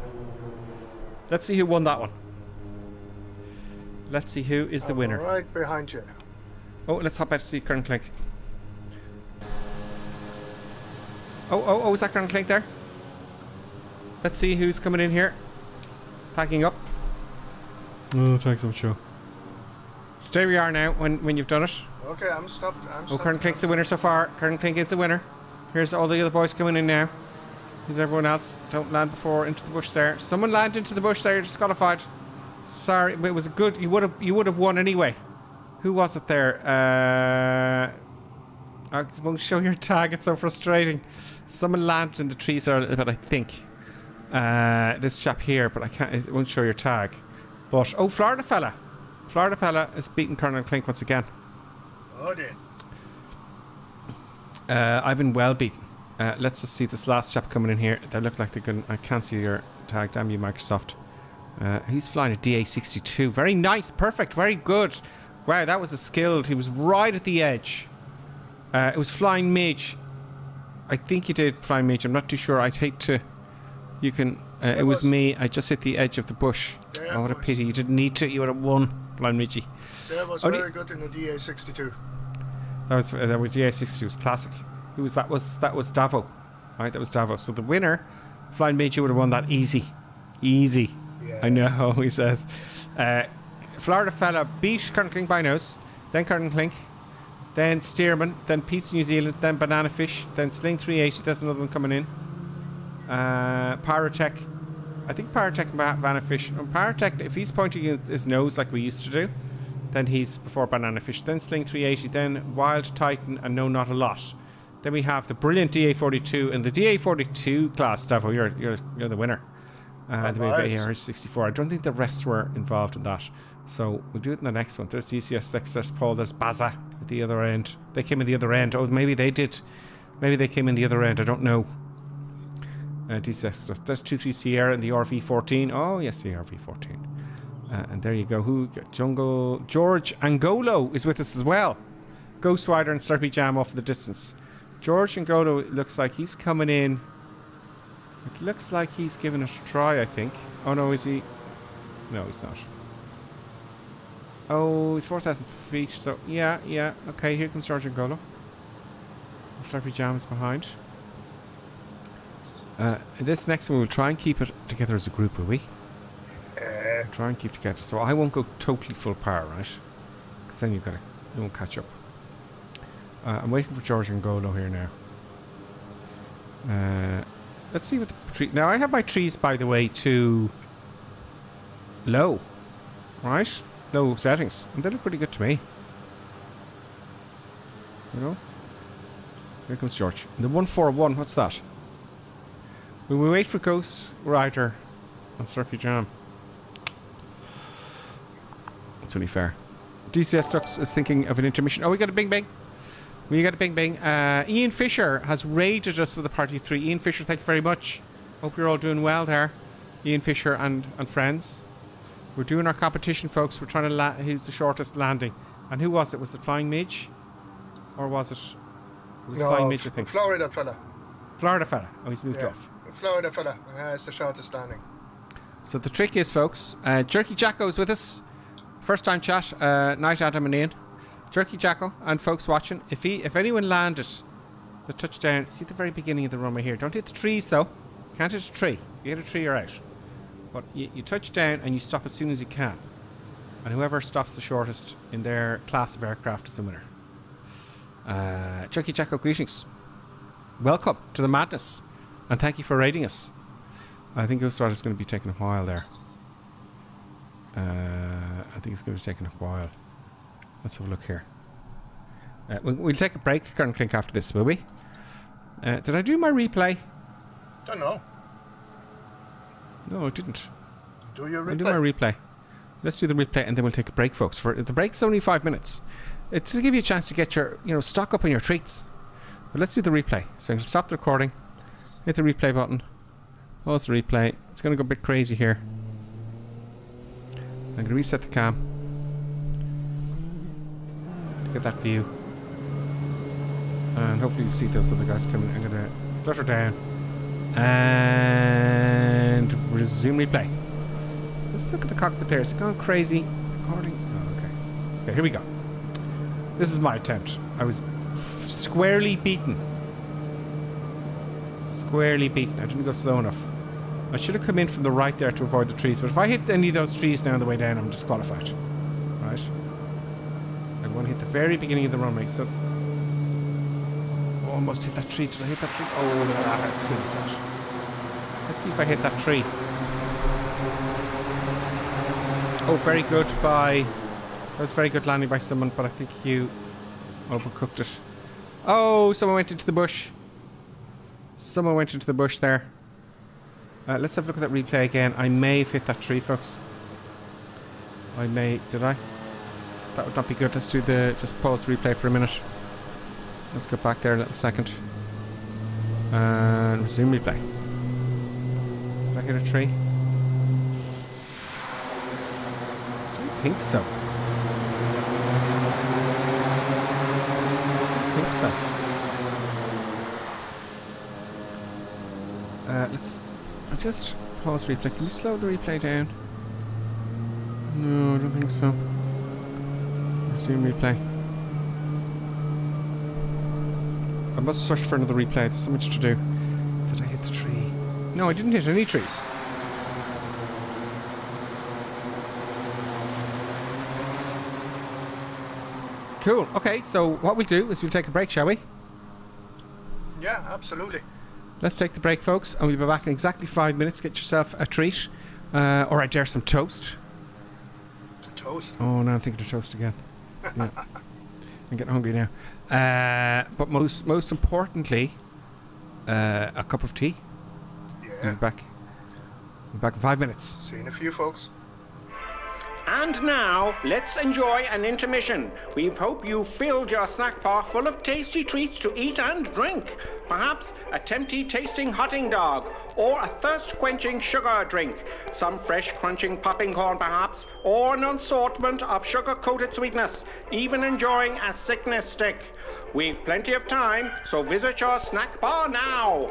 Let's see who won that one. Let's see who is the winner. Right behind you. Oh, let's hop out to see Kern Clink. Oh, is that Kern Clink there? Let's see who's coming in here. Packing up. Oh, thanks, I'm sure. Stay where you are now when you've done it. Okay, I'm stopped. Kern Clink's the winner so far. Kern Clink is the winner. Here's all the other boys coming in now. Here's everyone else. Don't land before into the bush there. Someone landed into the bush there. You're disqualified. Sorry, but it was a good. You would have won anyway. Who was it there? I won't show your tag. It's so frustrating. Someone landed in the trees there a little bit, I think. This chap here, but I can't. It won't show your tag. But Florida fella is beating Colonel Clink once again. Oh dear. I've been well beaten. Let's just see this last chap coming in here. They look like they're going. I can't see your tag. Damn you, Microsoft. He's flying a DA62. Very nice, perfect, very good. Wow, that was a skilled. He was right at the edge. It was flying mage. I think he did flying mage. I'm not too sure. I'd hate to. You can. It was me. I just hit the edge of the bush. Oh, what a pity. You didn't need to. You would have won, flying Midgie. That was very good in the DA62. That was DA62. Was classic. Who was that? Was Davo? Right, that was Davo. So the winner, flying Midgie, would have won that easy. Yeah. I know. He says. Florida fella beat Colonel Clink by nose. Then Colonel Clink. Then Stearman. Then Pete's New Zealand. Then Banana Fish. Then Sling 380. There's another one coming in. Pyrotech. I think Pyrotech and Banana Fish. And Pyrotech, if he's pointing his nose like we used to do, then he's before Banana Fish. Then Sling 380. Then Wild Titan and No Not a Lot. Then we have the brilliant DA42 and the DA42 class. Stavo, you're the winner. Then we have AR64. I don't think the rest were involved in that. So we'll do it in the next one. There's DCS6, there's Paul, there's Baza at the other end. They came in the other end. Oh, maybe they did. Maybe they came in the other end. I don't know. DCS, there's 23 Sierra and the RV14. Oh, yes, the RV14. And there you go. Who? Jungle. George Angolo is with us as well. Ghost Rider and Slurpee Jam off in the distance. George Angolo looks like he's coming in. It looks like he's giving it a try, I think. Oh, no, is he? No, he's not. Oh, he's 4,000 feet. So, yeah. Okay, here comes George Angolo. The Slurpee Jam is behind. This next one, we'll try and keep it together as a group, will we? Try and keep together. So I won't go totally full power, right? Because then you won't catch up. I'm waiting for George Angolo here now. Let's see what the tree. Now I have my trees, by the way, to low, right? Low settings, and they look pretty good to me. You know. Here comes George. The 141. What's that? Will we wait for Ghost Rider and Slurpee Jam? It's only fair. DCS Stux is thinking of an intermission. Oh, we got a bing bing. Ian Fisher has raided us with a party of 3. Ian Fisher, thank you very much. Hope you're all doing well there. Ian Fisher and friends. We're doing our competition, folks. We're trying to who's the shortest landing. And who was it? Was it Flying Midge? Or was it... It was Flying Midge, I think. Florida fella. Oh, he's moved off. Florida fella. It's the shortest landing. So the trick is, folks, Jerky Jacko is with us. First time chat. Night Adam and Ian. Jerky Jacko and folks watching. If anyone landed the touchdown, see at the very beginning of the runway here. Don't hit the trees though. Can't hit a tree. If you hit a tree, you're out. But you touch down and you stop as soon as you can. And whoever stops the shortest in their class of aircraft is the winner. Jerky Jacko, greetings. Welcome to the madness. And thank you for raiding us. I think Ghost Rider's going to be taking a while there. I think it's going to be taking a while. Let's have a look here. We'll take a break, Kern Clink, after this, will we? Did I do my replay? Don't know. No, I didn't. Do your replay? I'll do my replay. Let's do the replay and then we'll take a break, folks. For the break's only 5 minutes. It's to give you a chance to get your, stock up on your treats. But let's do the replay. So I'm going to stop the recording. Hit the replay button. Pause the replay. It's going to go a bit crazy here. I'm going to reset the cam. To get that view. And hopefully you see those other guys coming. I'm going to flutter down. And resume replay. Let's look at the cockpit there. Is it going crazy? Recording? Oh, okay. Okay, here we go. This is my attempt. I was squarely beaten. I didn't go slow enough. I should have come in from the right there to avoid the trees, but if I hit any of those trees now on the way down, I'm disqualified. Right? I want to hit the very beginning of the runway, so... Oh, almost hit that tree. Did I hit that tree? Oh, look at that. How cool is that? Let's see if I hit that tree. Oh, very good by... That was very good landing by someone, but I think you overcooked it. Oh, someone went into the bush. Someone went into the bush there. Let's have a look at that replay again. I may have hit that tree, folks. I may... Did I? That would not be good. Let's do the... Just pause the replay for a minute. Let's go back there a little second. And resume replay. Did I hit a tree? I don't think so. I'll just pause replay. Can we slow the replay down? No, I don't think so. Resume replay. I must search for another replay. There's so much to do. Did I hit the tree? No, I didn't hit any trees. Cool. Okay, so what we'll do is we'll take a break, shall we? Yeah, absolutely. Let's take the break, folks, and we'll be back in exactly 5 minutes. Get yourself a treat. Or I dare some toast. Toast? Oh, no, I'm thinking of toast again. Yeah. I'm getting hungry now. But most importantly, a cup of tea. Yeah. I'm back in 5 minutes. See you in a few, folks. And now, let's enjoy an intermission. We hope you filled your snack bar full of tasty treats to eat and drink. Perhaps a tempting tasting hotting dog, or a thirst-quenching sugar drink. Some fresh crunching popping corn perhaps, or an assortment of sugar-coated sweetness. Even enjoying a sickness stick. We've plenty of time, so visit your snack bar now.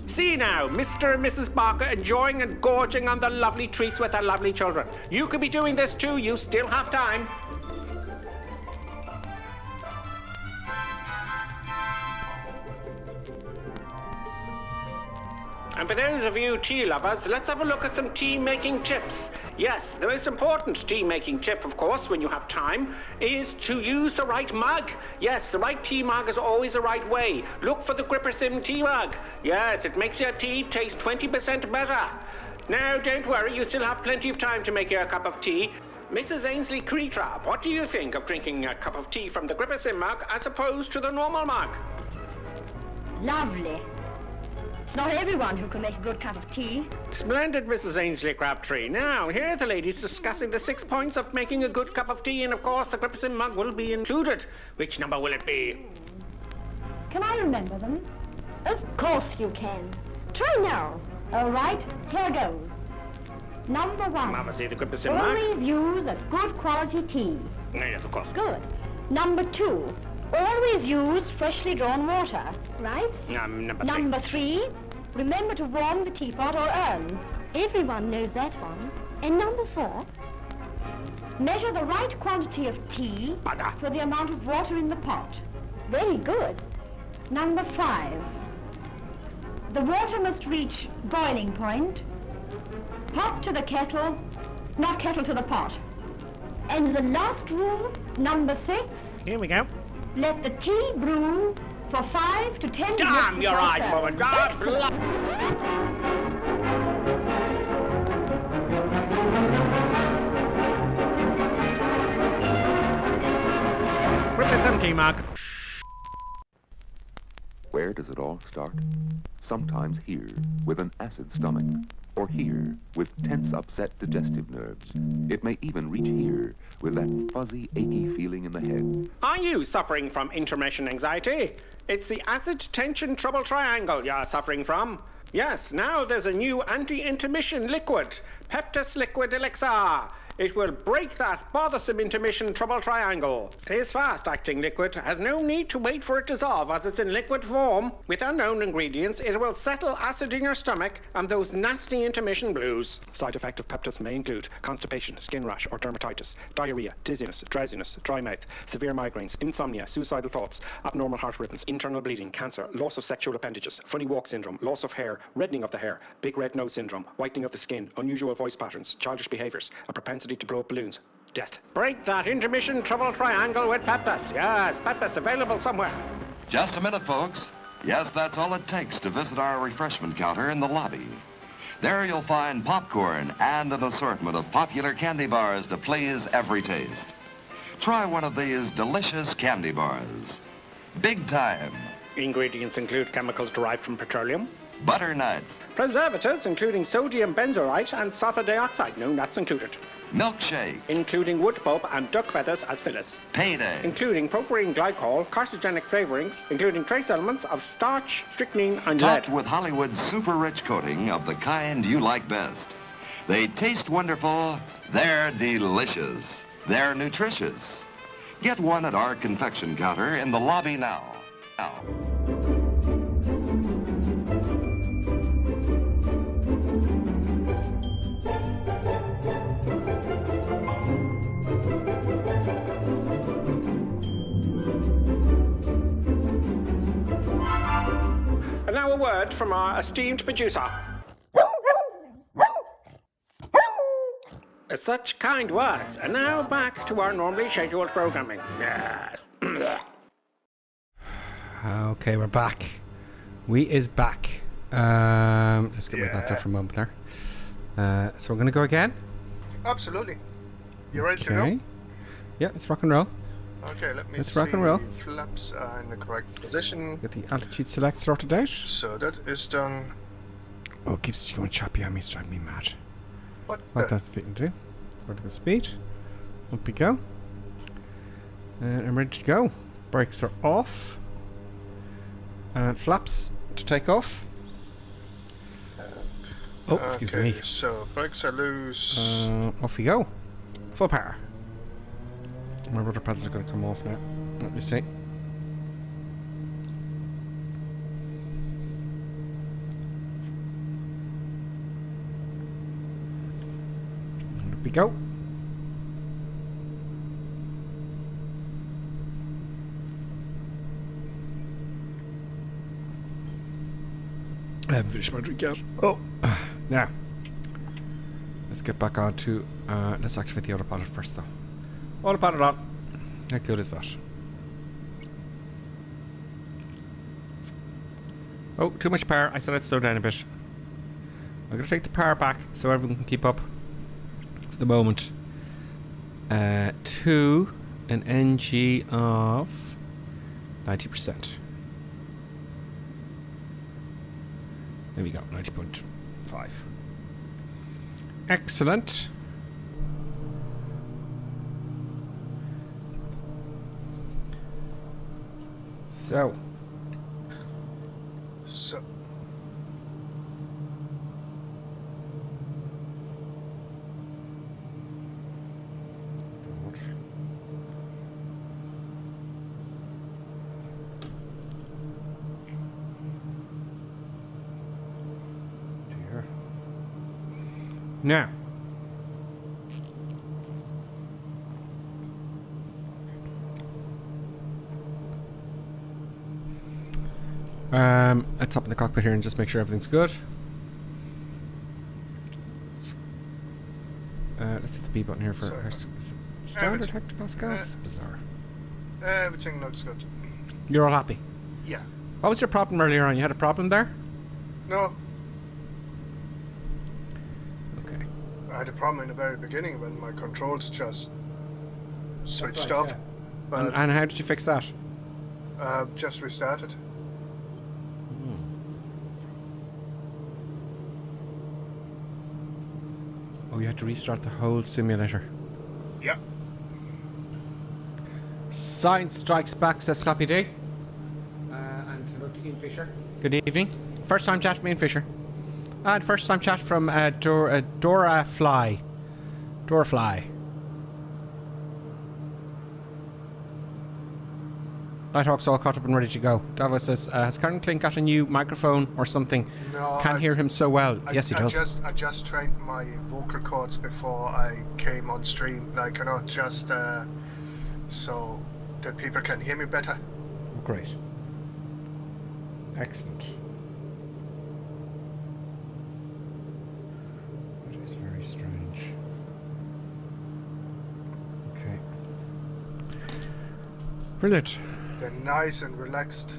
See now, Mr. and Mrs. Barker enjoying and gorging on the lovely treats with their lovely children. You could be doing this too, you still have time. And for those of you tea lovers, let's have a look at some tea-making tips. Yes, the most important tea-making tip, of course, when you have time, is to use the right mug. Yes, the right tea mug is always the right way. Look for the Grippersim tea mug. Yes, it makes your tea taste 20% better. Now, don't worry, you still have plenty of time to make your cup of tea. Mrs. Ainsley Creetrap, what do you think of drinking a cup of tea from the Grippersim mug as opposed to the normal mug? Lovely. It's not everyone who can make a good cup of tea. Splendid, Mrs. Ainsley Crabtree. Now, here are the ladies discussing the 6 points of making a good cup of tea, and of course the Grippersim mug will be included. Which number will it be? Can I remember them? Of course you can. Try now. All right, here goes. Number 1. Mama, see the Grippersim mug? Always use a good quality tea. Yes, of course. Good. Number 2. Always use freshly drawn water, right? Number 3. Remember to warm the teapot or urn. Everyone knows that one. And number 4. Measure the right quantity of tea for the amount of water in the pot. Very good. Number 5. The water must reach boiling point. Pot to the kettle, not kettle to the pot. And the last rule, number 6. Here we go. Let the tea brew for 5 to 10 minutes. Damn your eyes, before woman. serving. Grippersim tea mug. Where does it all start? Sometimes here, with an acid stomach, or here, with tense, upset digestive nerves. It may even reach here, with that fuzzy, achy feeling in the head. Are you suffering from intermission anxiety? It's the acid tension trouble triangle you're suffering from. Yes, now there's a new anti-intermission liquid, Peptus Liquid Elixir. It will break that bothersome intermission trouble triangle. It is fast-acting liquid, has no need to wait for it to dissolve as it's in liquid form. With unknown ingredients, it will settle acid in your stomach and those nasty intermission blues. Side effect of Peptus may include constipation, skin rash or dermatitis, diarrhea, dizziness, drowsiness, dry mouth, severe migraines, insomnia, suicidal thoughts, abnormal heart rhythms, internal bleeding, cancer, loss of sexual appendages, funny walk syndrome, loss of hair, reddening of the hair, big red nose syndrome, whitening of the skin, unusual voice patterns, childish behaviors, a propensity to blow up balloons, death. Break that intermission trouble triangle with Peptus. Yes, Peptus available somewhere. Just a minute, folks. Yes, that's all it takes to visit our refreshment counter in the lobby. There you'll find popcorn and an assortment of popular candy bars to please every taste. Try one of these delicious candy bars. Big time. Ingredients include chemicals derived from petroleum, butternut, preservatives including sodium benzoate and sulfur dioxide. No nuts included. Milkshake, including wood pulp and duck feathers as fillers. Payday, including propylene glycol, carcinogenic flavorings, including trace elements of starch, strychnine, and lead. Topped with Hollywood's super-rich coating of the kind you like best. They taste wonderful, they're delicious, they're nutritious. Get one at our confection counter in the lobby now. a word from our esteemed producer. Such kind words. And now back to our normally scheduled programming. Yes. Okay, we're back. We is back. Just get rid of that there for a moment there. So we're going to go again? Absolutely. You ready to Okay. go? Yeah, let's rock and roll. Okay, let me Let's see. rock and roll. Flaps are in the correct position. Get the altitude select sorted out. So that is done. Oh, it keeps going choppy on me. It's driving me mad. What does the fitting do? Go to the speed. Up we go. And I'm ready to go. Brakes are off. And flaps to take off. Oh, excuse me. So brakes are loose. Off we go. Full power. My rudder pads are going to come off now. Let me see. There we go. I haven't finished my drink yet. Oh, now let's get back on to. Let's activate the autopilot first, though. Autopilot on. How good is that? Oh, too much power. I said I'd slow down a bit. I'm going to take the power back so everyone can keep up for the moment. To an NG of 90%. There we go, 90.5. Excellent. So. Now, let's hop in the cockpit here and just make sure everything's good. Let's hit the B button here for standard hectopascal. It's bizarre. Everything looks good. You're all happy? Yeah. What was your problem earlier on? You had a problem there? No. I had a problem in the very beginning when my controls just switched off. Yeah. But and how did you fix that? Just restarted. Oh, you had to restart the whole simulator. Yep. Science strikes back, says Clappy D. And hello to Ian Fisher. Good evening. First time chat from Ian Fisher. And first time chat from Dora Fly. Dora Fly. Nighthawk's all caught up and ready to go. Davo says, has Karen Klink got a new microphone or something? No, Can't hear him so well. Yes, he does. I just trained my vocal cords before I came on stream. Like, you know, just so that people can hear me better. Great. Excellent. That is very strange. Okay. Brilliant. They're nice and relaxed.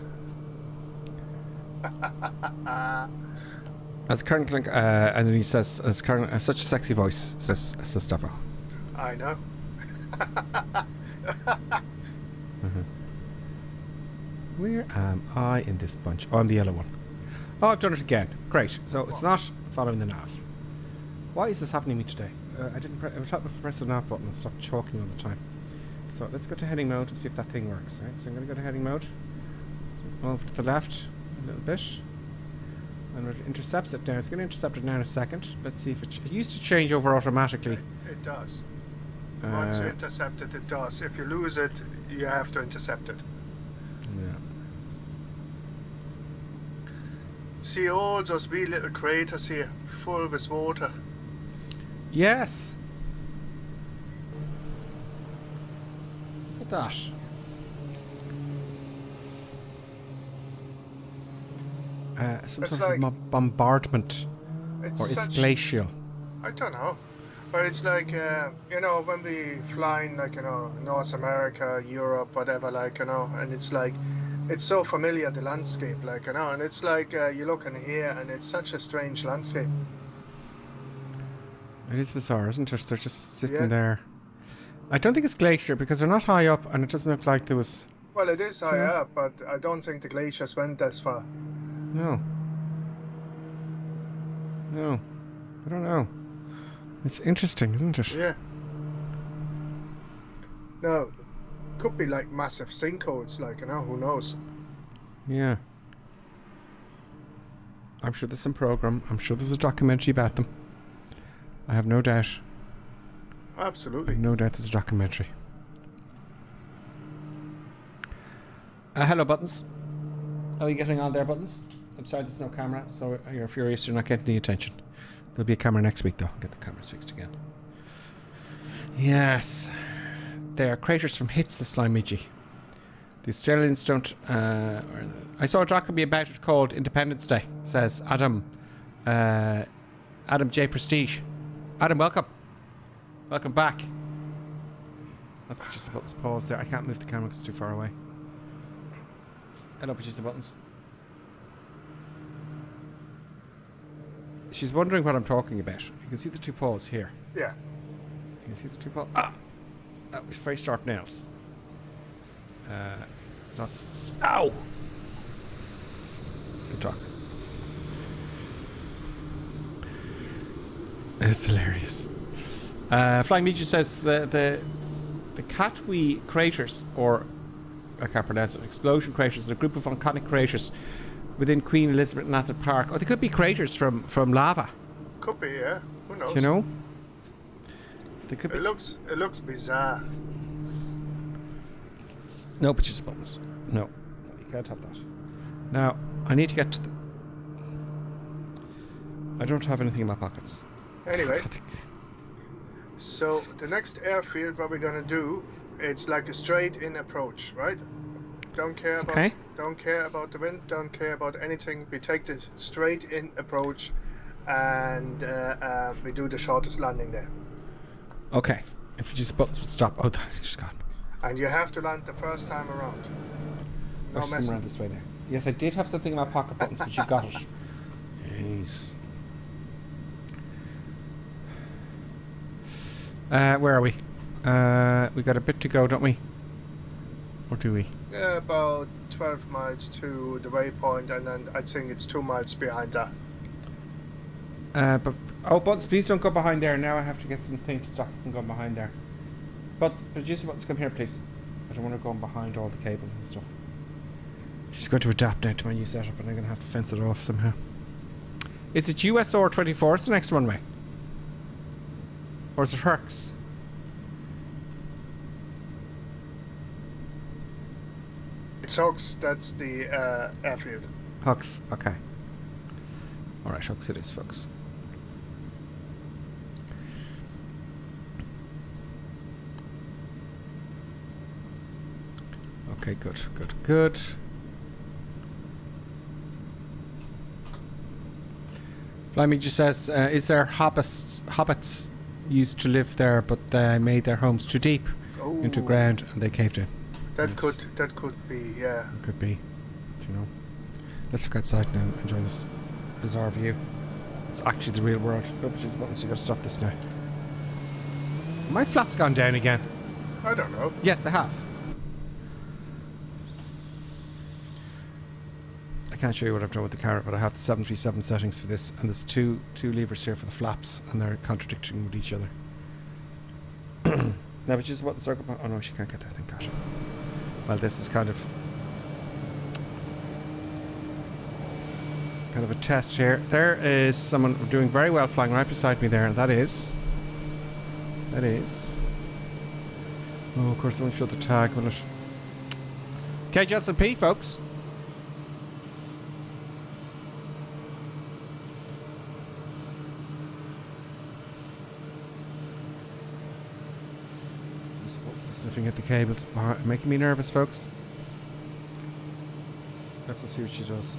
As Karen Klink, and then he says, as Karen, such a sexy voice, says Davo. I know. Where am I in this bunch? Oh, I'm the yellow one. Oh, I've done it again. Great. So it's not following the nav. Why is this happening to me today? I didn't. I was trying to press the nav button and stop choking all the time. So let's go to heading mode and see if that thing works. Right. So I'm going to go to heading mode. Move to the left a little bit. And it intercepts it now. It's going to intercept it now in a second. Let's see if it used to change over automatically. It does. Once you intercept it, it does. If you lose it, you have to intercept it. Yeah. See all those wee little craters here, full with water. Yes. Look at that. Some It's sort of bombardment. Or is it glacial? I don't know. But it's like, you know, when we fly in, like, you know, North America, Europe, whatever, like, you know, and it's like, it's so familiar, the landscape, like, you know, and it's like, you look in here and it's such a strange landscape. It is bizarre, isn't it? They're just sitting there. I don't think it's glacier because they're not high up and it doesn't look like there was... Well, it is high up, but I don't think the glaciers went as far. No. No. I don't know. It's interesting, isn't it? Yeah. No. Could be like massive sinkholes, like, you know, who knows? Yeah. I'm sure there's some program. I'm sure there's a documentary about them. I have no doubt. Absolutely. No doubt there's a documentary. Hello, Buttons. How are you getting on there, Buttons? I'm sorry there's no camera, so you're furious you're not getting the attention. There'll be a camera next week, though. I'll get the cameras fixed again. Yes. They are craters from hits, the Slime-Midgey. The Australians don't... I saw a documentary about it called Independence Day, says Adam J. Prestige. Adam, welcome. Welcome back. That's Producer Buttons pause there. I can't move the camera because it's too far away. Hello, Producer Buttons. She's wondering what I'm talking about. You can see the two paws here. Yeah. You can see the two paws. Ah! That was very sharp nails. That's... Ow! Good talk. It's hilarious. Flying Meteor says the Katwe craters, or I can't pronounce it, explosion craters, are a group of volcanic craters within Queen Elizabeth National Park. Oh, they could be craters from lava. Could be, yeah. Who knows? Do you know? They could be. It looks bizarre. No, but just buttons. No, you can't have that. Now, I need to get to the... I don't have anything in my pockets. Anyway. So, the next airfield, what we're gonna do, it's like a straight-in approach, right? Don't care about the wind, don't care about anything. We take the straight-in approach and we do the shortest landing there. Okay. If you just buttons would stop. Oh, just gone. And you have to land the first time around. No messing around this way there. Yes, I did have something in my pocket, Buttons, but you got it. Jeez. Where are we? We got a bit to go, don't we? Or do we? Yeah, about 12 miles to the waypoint, and then I think it's 2 miles behind that. Buttons, please don't go behind there. Now I have to get something to stop from going behind there. Producer Buttons, come here, please. I don't want to go behind all the cables and stuff. She's going to adapt now to my new setup, and I'm going to have to fence it off somehow. Is it USR 24? It's the next runway. Or is it Herx? It's Hux, that's the airfield. Hux, okay. Alright, Hux it is, folks. Okay, good. Blimey just says, is there hobbits used to live there, but they made their homes too deep into ground and they caved in? That could be, yeah. It could be. Do you know? Let's look outside now and enjoy this bizarre view. It's actually the real world. Oh, jeez, Buttons, you gotta stop this now. My flaps gone down again. I don't know. Yes, they have. I can't show you what I've done with the carrot, but I have the 737 settings for this, and there's two levers here for the flaps, and they're contradicting with each other. Now, but just what the circle... Oh no, she can't get there, thank God. Well, this is kind of a test here. There is someone doing very well flying right beside me there, and that is... Oh, of course, I won't show the tag, will it? KJSP, folks. Sniffing at the cables, making me nervous, folks. Let's see what she does.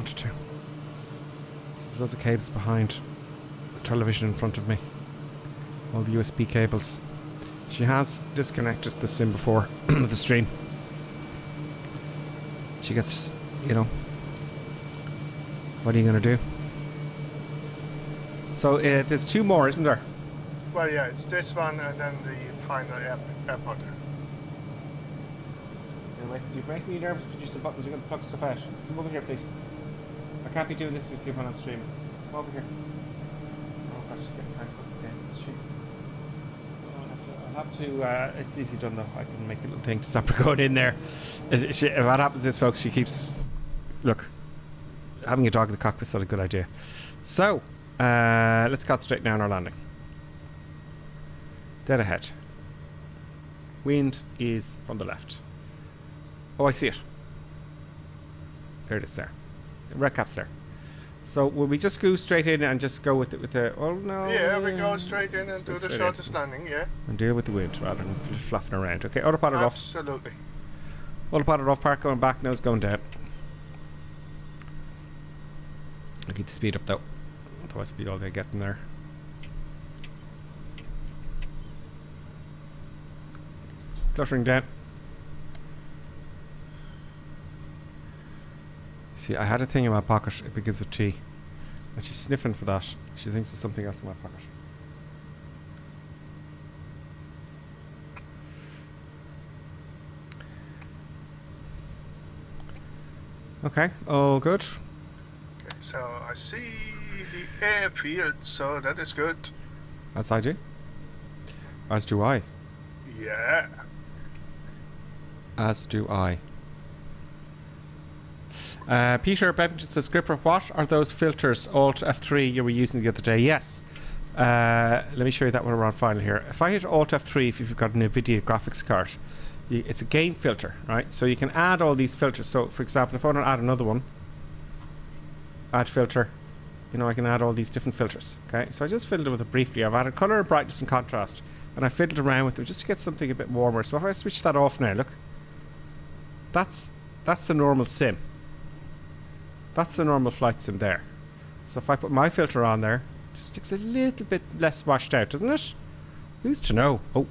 wanted to. There's loads of cables behind the television in front of me. All the USB cables. She has disconnected the SIM before the stream. She gets, you know, what are you going to do? So there's 2 more, isn't there? Well, yeah, it's this one and then the final airport. You're making me nervous to use the buttons. You're going to plug stuff out. Come over here, please. I can't be doing this with you when I'm streaming. Come over here. Oh, gosh, it's getting cranked up again. It's a shame. I'll have to, it's easy done though. I can make a little thing to stop her going in there. What happens is, folks, she keeps... Look, having a dog in the cockpit's not a good idea. So, let's concentrate now on our landing. Dead ahead. Wind is from the left. Oh, I see it. There it is there. The red cap's there. So will we just go straight in and just go with the oh no. Yeah, we go straight in and do the shortest landing, yeah. And deal with the wind rather than fluffing around. Okay, autopilot off. Absolutely. Autopilot off, park going back, nose going down. I'll keep the speed up though. Otherwise speed all day getting there. Fluttering down. See, I had a thing in my pocket. It begins with T. And she's sniffing for that. She thinks there's something else in my pocket. Okay, all good. Okay, so I see the airfield, so that is good. As I do. As do I. Yeah. As do I. Peter Bevington says, Gripper, what are those filters Alt F3 you were using the other day? Yes. Let me show you that when we're on final here. If I hit Alt F3, if you've got an NVIDIA graphics card, it's a game filter, right? So you can add all these filters. So, for example, if I want to add another one, add filter, you know, I can add all these different filters. Okay, so I just fiddled with it briefly. I've added color, brightness, and contrast, and I fiddled around with it just to get something a bit warmer. So if I switch that off now, look, that's the normal sim. That's the normal flight sim there. So if I put my filter on there, it just sticks a little bit less washed out, doesn't it? Who's to know? Oh.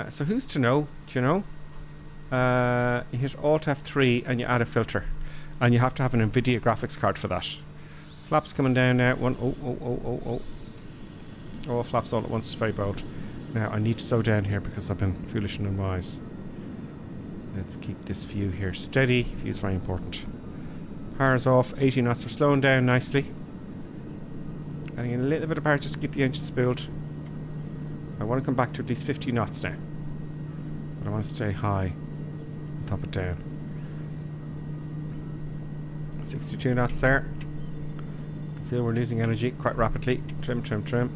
So who's to know? Do you know? You hit Alt F3 and you add a filter. And you have to have an NVIDIA graphics card for that. Flaps coming down now. Oh, flaps all at once. Very bold. Now I need to slow down here because I've been foolish and unwise. Let's keep this view here steady. View is very important. Power's off. 80 knots. We're slowing down nicely. Adding in a little bit of power just to keep the engine spooled. I want to come back to at least 50 knots now. But I want to stay high. Top it down. 62 knots there. I feel we're losing energy quite rapidly. Trim, trim, trim.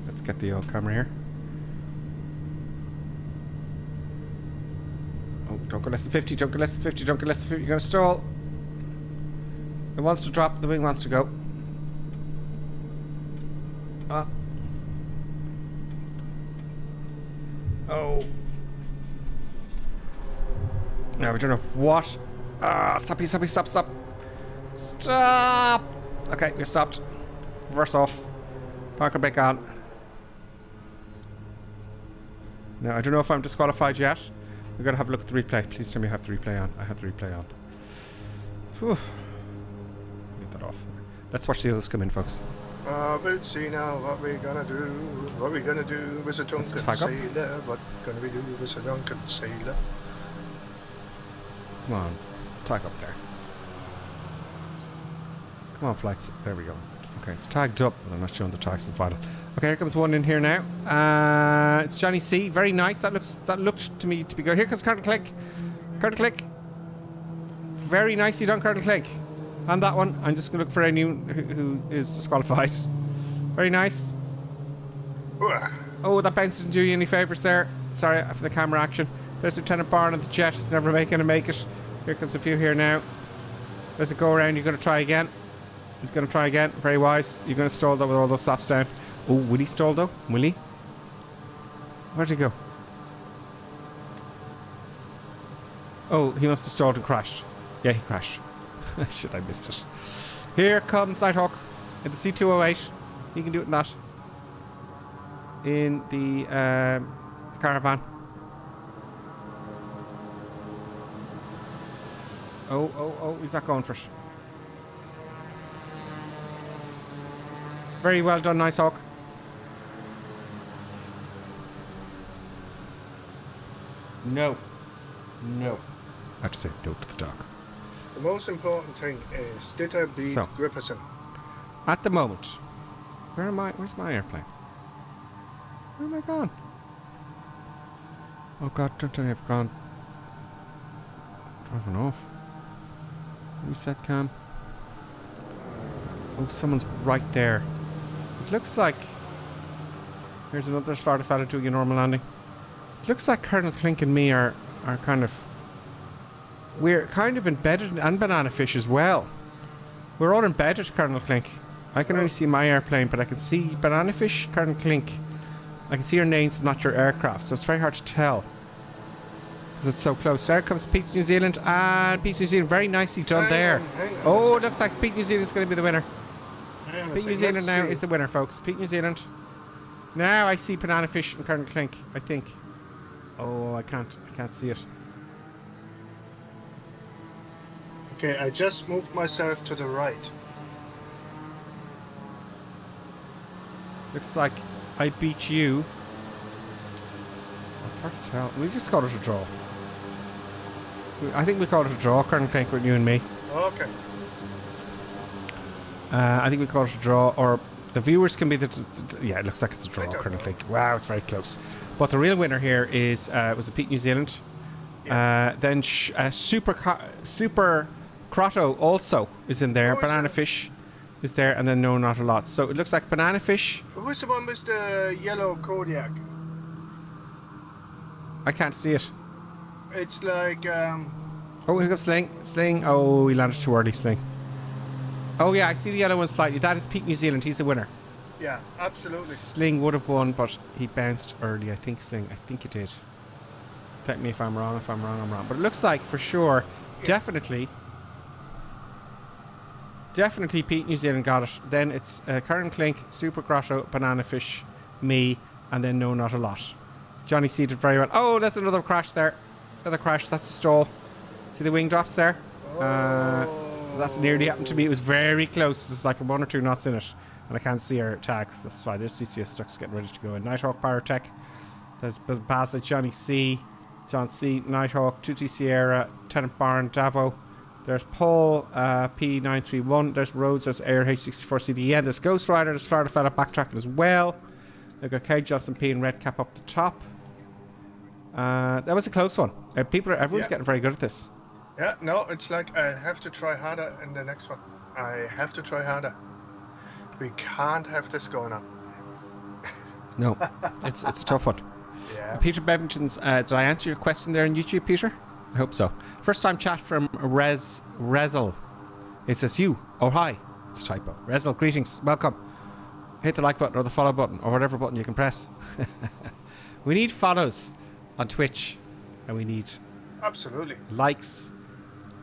Let's get the old camera here. Oh, don't go less than 50, don't go less than 50, don't go less than 50. You're going to stall. It wants to drop, the wing wants to go. Oh. No, we don't know what. Stop. Stop! Okay, we're stopped. Reverse off. Parker brake on. Now, I don't know if I'm disqualified yet. We've got to have a look at the replay. Please tell me I have the replay on. I have the replay on. Whew. Leave that off. Let's watch the others come in, folks. We'll see now what we're gonna do. What we're gonna do with a drunken sailor. What gonna we do with a drunken sailor? Come on. Tag up there. Come on, flights. There we go. Okay, it's tagged up, but I'm not showing the tags in final. Okay, here comes one in here now. It's Johnny C. Very nice. That looked to me to be good. Here comes Colonel Clegg. Colonel Clegg. Very nicely done, Colonel Clegg. And that one. I'm just going to look for anyone who is disqualified. Very nice. Oh, that bounce didn't do you any favours there. Sorry for the camera action. There's Lieutenant Barn on the jet. He's never going to make it. Here comes a few here now. There's a go around. You're going to try again. He's going to try again. Very wise. You're going to stall though with all those flaps down. Oh, will he stall though? Will he? Where'd he go? Oh, he must have stalled and crashed. Yeah, he crashed. Shit, I missed it. Here comes Nighthawk in the C208. He can do it in that. In the caravan. Oh, he's not going for it. Very well done, Nighthawk. No. I have to say no to the dog. The most important thing is, did I beat Gripperson? At the moment, where am I? Where's my airplane? Where am I gone? Oh God, don't tell me I've gone. Driving off. Reset cam. Oh, someone's right there. It looks like... Here's another Florida fella doing a normal landing. It looks like Colonel Clink and me are kind of... We're kind of embedded, and Banana Fish as well. We're all embedded, Colonel Clink. I can only see my airplane, but I can see Banana Fish, Colonel Clink. I can see your names, but not your aircraft, so it's very hard to tell. Because it's so close. There comes Pete New Zealand, and Pete New Zealand very nicely done there. Oh, it looks like Pete New Zealand's going to be the winner. Pete New Zealand now is the winner, folks. Pete New Zealand. Now I see Banana Fish and Colonel Clink, I think. Oh, I can't see it. Okay, I just moved myself to the right. Looks like I beat you. It's hard to tell. We just called it a draw. I think we called it a draw, Colonel Clink, with you and me. Okay. I think we called it a draw, or the viewers can be the... yeah, it looks like it's a draw, Colonel Clink. Wow, it's very close. But the real winner here is was it Pete New Zealand? Yeah. Then Super Crotto also is in there. Banana Fish is there, and then No Not a Lot. So it looks like Banana Fish. Who's the one with the yellow Kodiak? I can't see it. It's like Oh, here comes Sling. Sling. Oh, he landed too early, Sling. Oh yeah, I see the yellow one slightly. That is Pete New Zealand. He's the winner. Yeah, absolutely. Sling would have won, but he bounced early. I think Sling. I think he did. Tell me if I'm wrong. If I'm wrong, I'm wrong. But it looks like, for sure, definitely Pete New Zealand got it. Then it's Colonel Clink, Super Grotto, Banana Fish, me, and then No Not a Lot. Johnny C did very well. Oh, that's another crash there. Another crash. That's a stall. See the wing drops there? That's nearly happened to me. It was very close. There's like 1 or 2 knots in it. And I can't see our tag. That's fine. There's CCS Stuck's getting ready to go in. Nighthawk Pyrotech. There's pass at Johnny C. John C. Nighthawk, Tutti Sierra, Tenant Barn, Davo. There's Paul P931. There's Rhodes. There's Air H64CDN. There's Ghost Rider. There's Florida Fella backtracking as well. They've got K. Johnson P and Red Cap up the top. That was a close one. Everyone's getting very good at this. Yeah, no, it's like I have to try harder in the next one. I have to try harder. We can't have this going on. No, it's a tough one. Yeah. Peter Bevington's, did I answer your question there on YouTube, Peter? I hope so. First time chat from Rezel. It says you. Oh, hi. It's a typo. Rezel, greetings. Welcome. Hit the like button or the follow button or whatever button you can press. We need follows on Twitch, and we need absolutely likes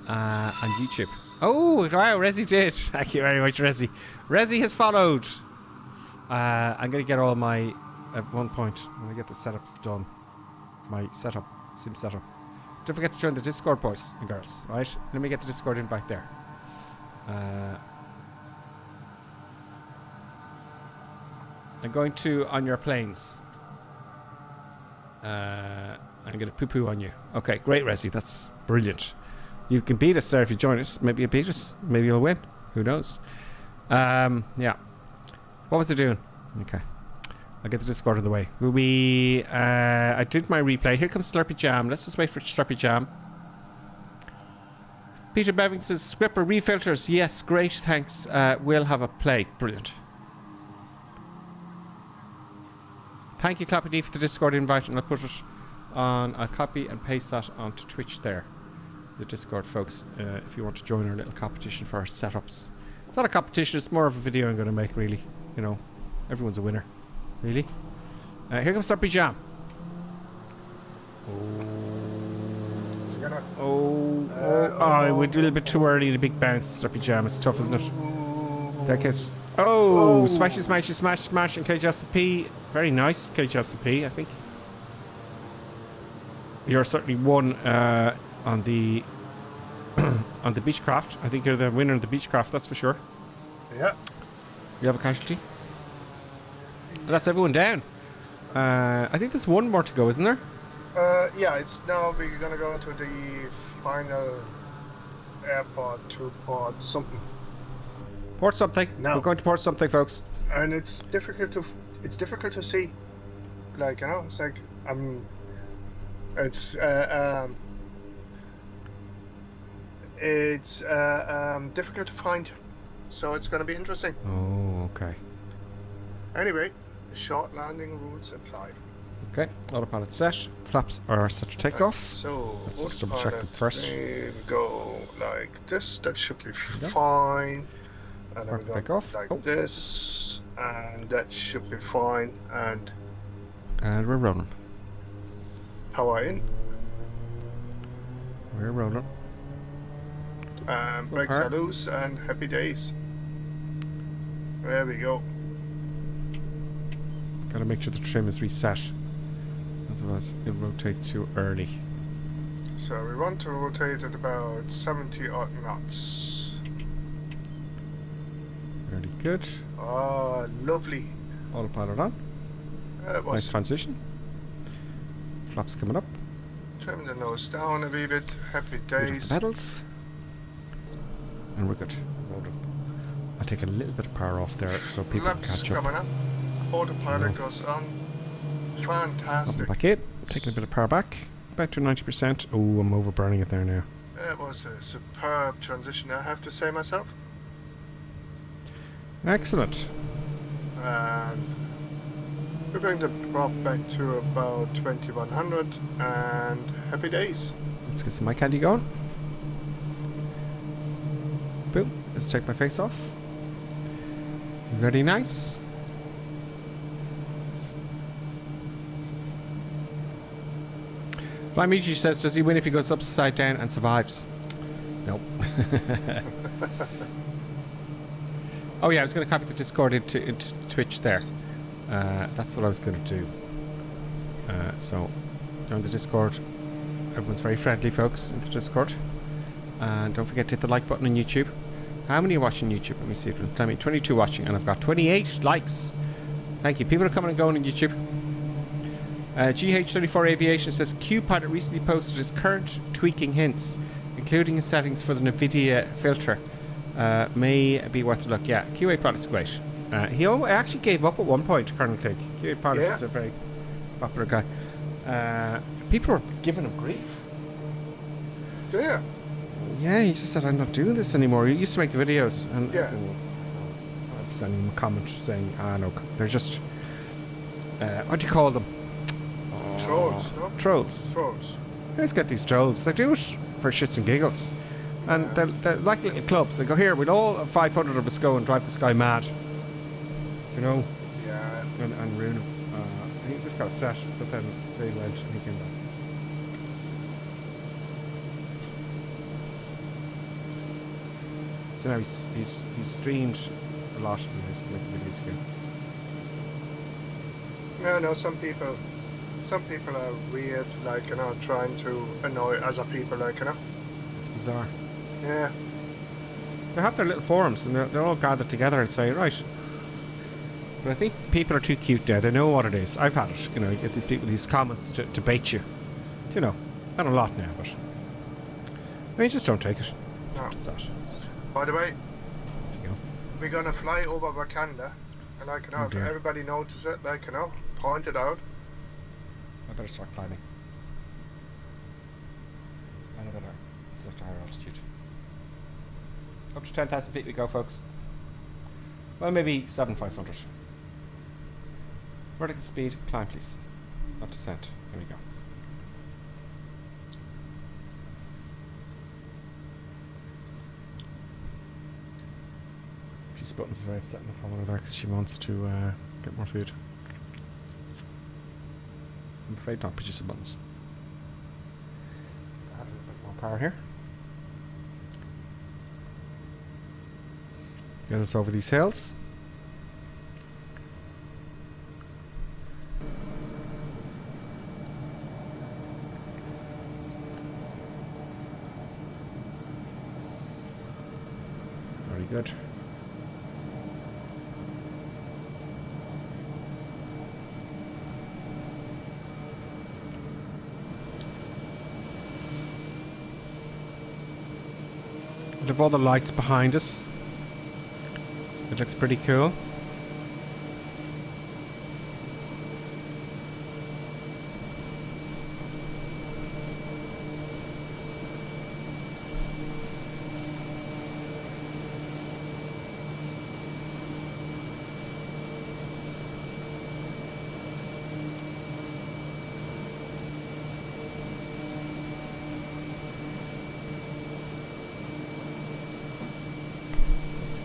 on YouTube. Oh, wow, Resi did. Thank you very much, Resi. Resi has followed. I'm going to get all my... At one point, when I get the setup done, my setup, sim setup. Don't forget to join the Discord, boys and girls, right? Let me get the Discord invite there. I'm going to on your planes. I'm going to poo-poo on you. Okay, great, Resi. That's brilliant. You can beat us there if you join us. Maybe you'll beat us. Maybe you'll win. Who knows? Yeah. What was I doing? Okay. I'll get the Discord of the way. I did my replay. Here comes Slurpy Jam. Let's just wait for Slurpy Jam. Peter Bevington says, Scripper refilters. Yes, great, thanks. We'll have a play. Brilliant. Thank you, Clappy D, for the Discord invite, and I'll put it on. I'll copy and paste that onto Twitch there. The Discord, folks, if you want to join our little competition for our setups. It's not a competition, it's more of a video I'm going to make, really. You know, everyone's a winner. Really? Here comes Slurpy Jam. It's gonna. We're a little bit too early. The big bounce. That jam. It's tough, isn't it? That gets. Smash, and KJSP. Very nice, KJSP. I think you're certainly one on the on the Beechcraft. I think you're the winner of the Beechcraft. That's for sure. Yeah. You have a casualty. And that's everyone down. I think there's one more to go, isn't there? Yeah, it's now we're gonna go to the final airport to port something. Port something. No. We're going to port something, folks. And it's difficult to see. Like, you know, it's like it's difficult to find. So it's gonna be interesting. Oh, okay. Anyway, short landing routes apply. Okay, autopilot set. Flaps are set to take off. So let's just double check them first. We go like this. That should be fine. And then we take go off. like this, and that should be fine. And we're rolling. Power in. We're rolling. Brakes are loose, and happy days. There we go. Gotta make sure the trim is reset. Otherwise, it'll rotate too early. So we want to rotate at about 70 odd knots. Very good. Oh, lovely. Autopilot on. Nice transition. Flaps coming up. Trim the nose down a wee bit. Happy days. Pedals. And we're good. I'll take a little bit of power off there so people can catch up. Coming up. Autopilot goes on. Fantastic. Back in. Taking a bit of power back. Back to 90%. Oh, I'm overburning it there now. That was a superb transition, I have to say myself. Excellent. And we're going to drop back to about 2100 and happy days. Let's get some eye candy going. Boom. Let's take my face off. Very nice. Flymeiji says, does he win if he goes upside down and survives? Nope. Oh yeah, I was going to copy the Discord into Twitch there. That's what I was going to do. So, join the Discord. Everyone's very friendly, folks, in the Discord. And don't forget to hit the like button on YouTube. How many are watching YouTube? Let me see if it'll tell me. 22 watching, and I've got 28 likes. Thank you. People are coming and going on YouTube. GH34 Aviation says QPilot recently posted his current tweaking hints, including his settings for the NVIDIA filter. May be worth a look. Yeah, QA Pilot's great. He actually gave up at one point, Colonel Clegg. QA Pilot is a very popular guy. People were giving him grief. Yeah. Yeah, he just said, I'm not doing this anymore. He used to make the videos. And yeah. I'm sending him a comment saying, no, they're just, what do you call them? Trolls, no? Trolls. Trolls. Let's get these trolls. They do it for shits and giggles. And they're like little clubs. They go, here, we'll all 500 of us go and drive this guy mad. You know? Yeah. And ruin him. I think this got set, but then they went and he came back. So now he's streamed a lot and he's making videos again. No, some people are weird, like, you know, trying to annoy other people, like, you know. It's bizarre. Yeah. They have their little forums and they're all gathered together and say, right. But I think people are too cute now. They know what it is. I've had it. You know, you get these people, these comments to bait you. You know, not a lot now, but I mean, just don't take it. No. Just that. By the way, we're gonna fly over Wakanda, and like, you know, if everybody notices it, like, you know, point it out. I better start climbing. And I better select a higher altitude. Up to 10,000 feet we go, folks. Well, maybe 7,500. Vertical speed, climb please. Not descent. There we go. She's buttons are very upsetting the follower there because she wants to get more food. I'm afraid not produce the buttons. car here. Get us over these hills. Very good. We have all the lights behind us. It looks pretty cool.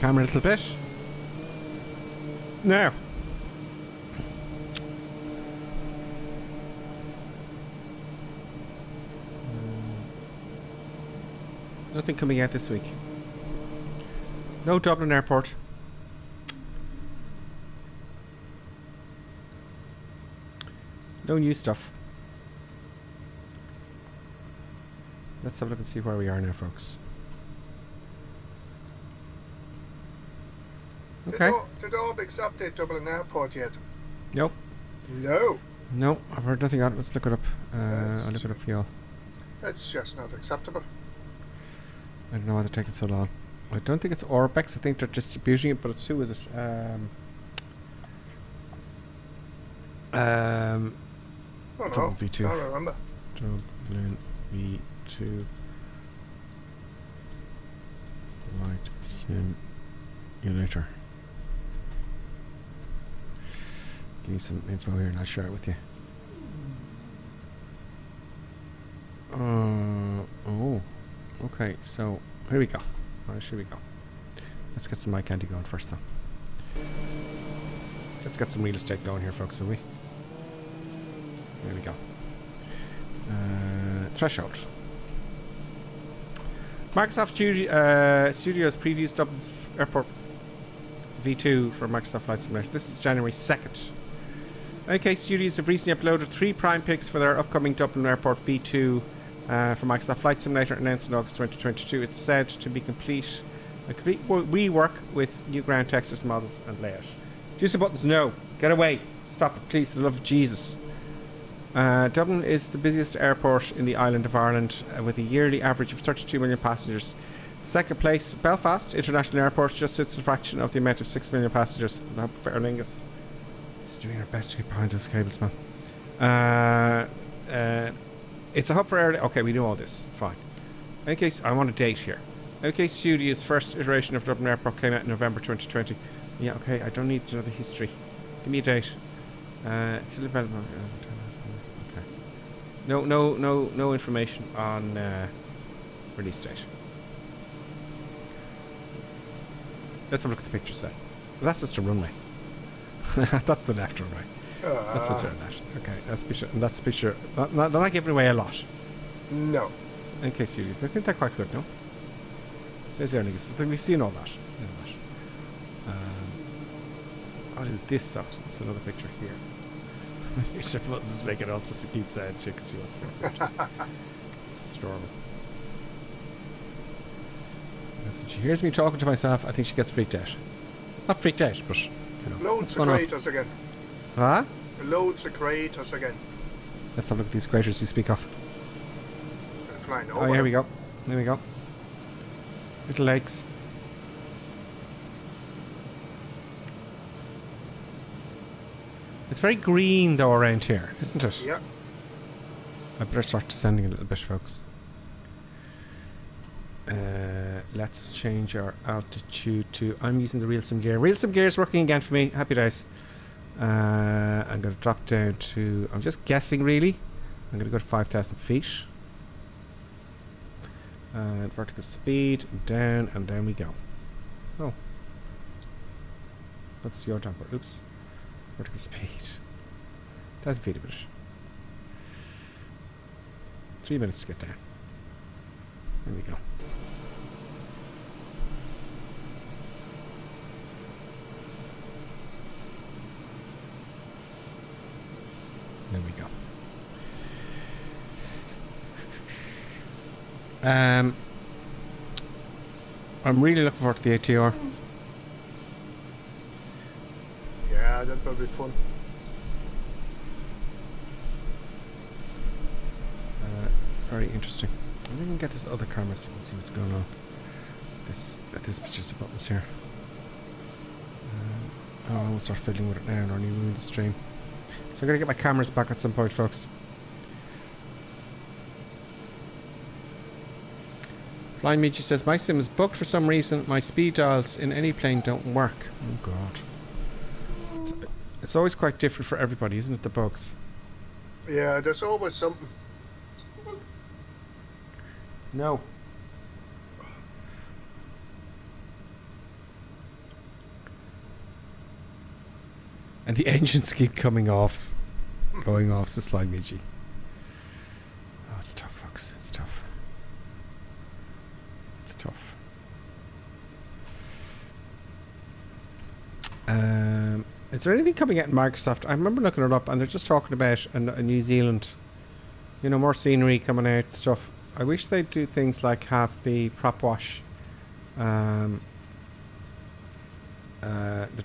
Camera a little bit. Now. Nothing coming out this week. No Dublin Airport. No new stuff. Let's have a look and see where we are now, folks. Okay. Did Orb accept Dublin Airport yet? Nope. No. No, I've heard nothing on it. Let's look it up. I'll look it up for y'all. It's just not acceptable. I don't know why they're taking so long. I don't think it's Orbex. I think they're distributing it, but it's who is it? Oh no, V2. I remember. Dublin V2. Light simulator. Give me some info here and I'll share it with you. Oh, okay, so here we go. Here we go. Let's get some eye candy going first, though. Let's get some real estate going here, folks, shall we? There we go. Threshold. Microsoft Studios previews Dublin Airport V2 for Microsoft Flight Simulator. This is January 2nd. OK Studios have recently uploaded 3 prime pics for their upcoming Dublin Airport V2 for Microsoft Flight Simulator, announced in August 2022. It's said to be a complete rework with new ground textures, models and layout. Use the buttons. No. Get away. Stop it, please, for the love of Jesus. Dublin is the busiest airport in the island of Ireland, with a yearly average of 32 million passengers. Second place, Belfast International Airport, just sits a fraction of the amount of 6 million passengers. Fair Lingus. She's doing her best to get behind those cables, man. It's a hub for air. Okay, we do all this. Fine. OK, I want a date here. OK Studios' first iteration of Dublin Airport came out in November 2020. Yeah, okay, I don't need to know the history. Give me a date. It's still available. Okay. No information on release date. Let's have a look at the picture set. Well, that's just a runway. That's the left runway. That's what's there left. Okay, that's a picture. And that's a picture. They're not giving away a lot. No. Okay, Studios. I think they're quite good, no? There's the earnings. We've seen all that. What is this though? It's another picture here. Your buttons is making all sorts of cute sounds so you can see what's going on. It's adorable. That's when she hears me talking to myself, I think she gets freaked out. Not freaked out, but you know. Loads of craters again. Huh? Loads of craters again. Let's have a look at these craters you speak of. Oh, here we go. There we go. Little lakes. It's very green though around here, isn't it? Yeah. I better start descending a little bit, folks. Let's change our altitude to... I'm using the Real Sim Gear. Real Sim Gear is working again for me. Happy days. I'm going to drop down to... I'm just guessing, really. I'm going to go to 5,000 feet. Vertical speed, down, and down we go. Oh. What's your jumper? Oops. Vertical speed. 1,000 feet a bit. 3 minutes to get down. There we go. There we go. I'm really looking forward to the ATR. Yeah, that'd probably be fun. Very interesting. I'm going to get this other camera so you can see what's going on. This picture's of buttons here. I will start fiddling with it now and only ruin the stream. So I'm going to get my cameras back at some point, folks. Flying Meiji says, my sim is bugged for some reason. My speed dials in any plane don't work. Oh god. It's always quite different for everybody, isn't it, the bugs? Yeah, there's always something. No. And the engines keep coming off. Going off, says Flying Meiji. Oh, it's tough, folks. It's tough. It's tough. Is there anything coming out in Microsoft? I remember looking it up and they're just talking about a New Zealand, you know, more scenery coming out, stuff. I wish they'd do things like have the prop wash, the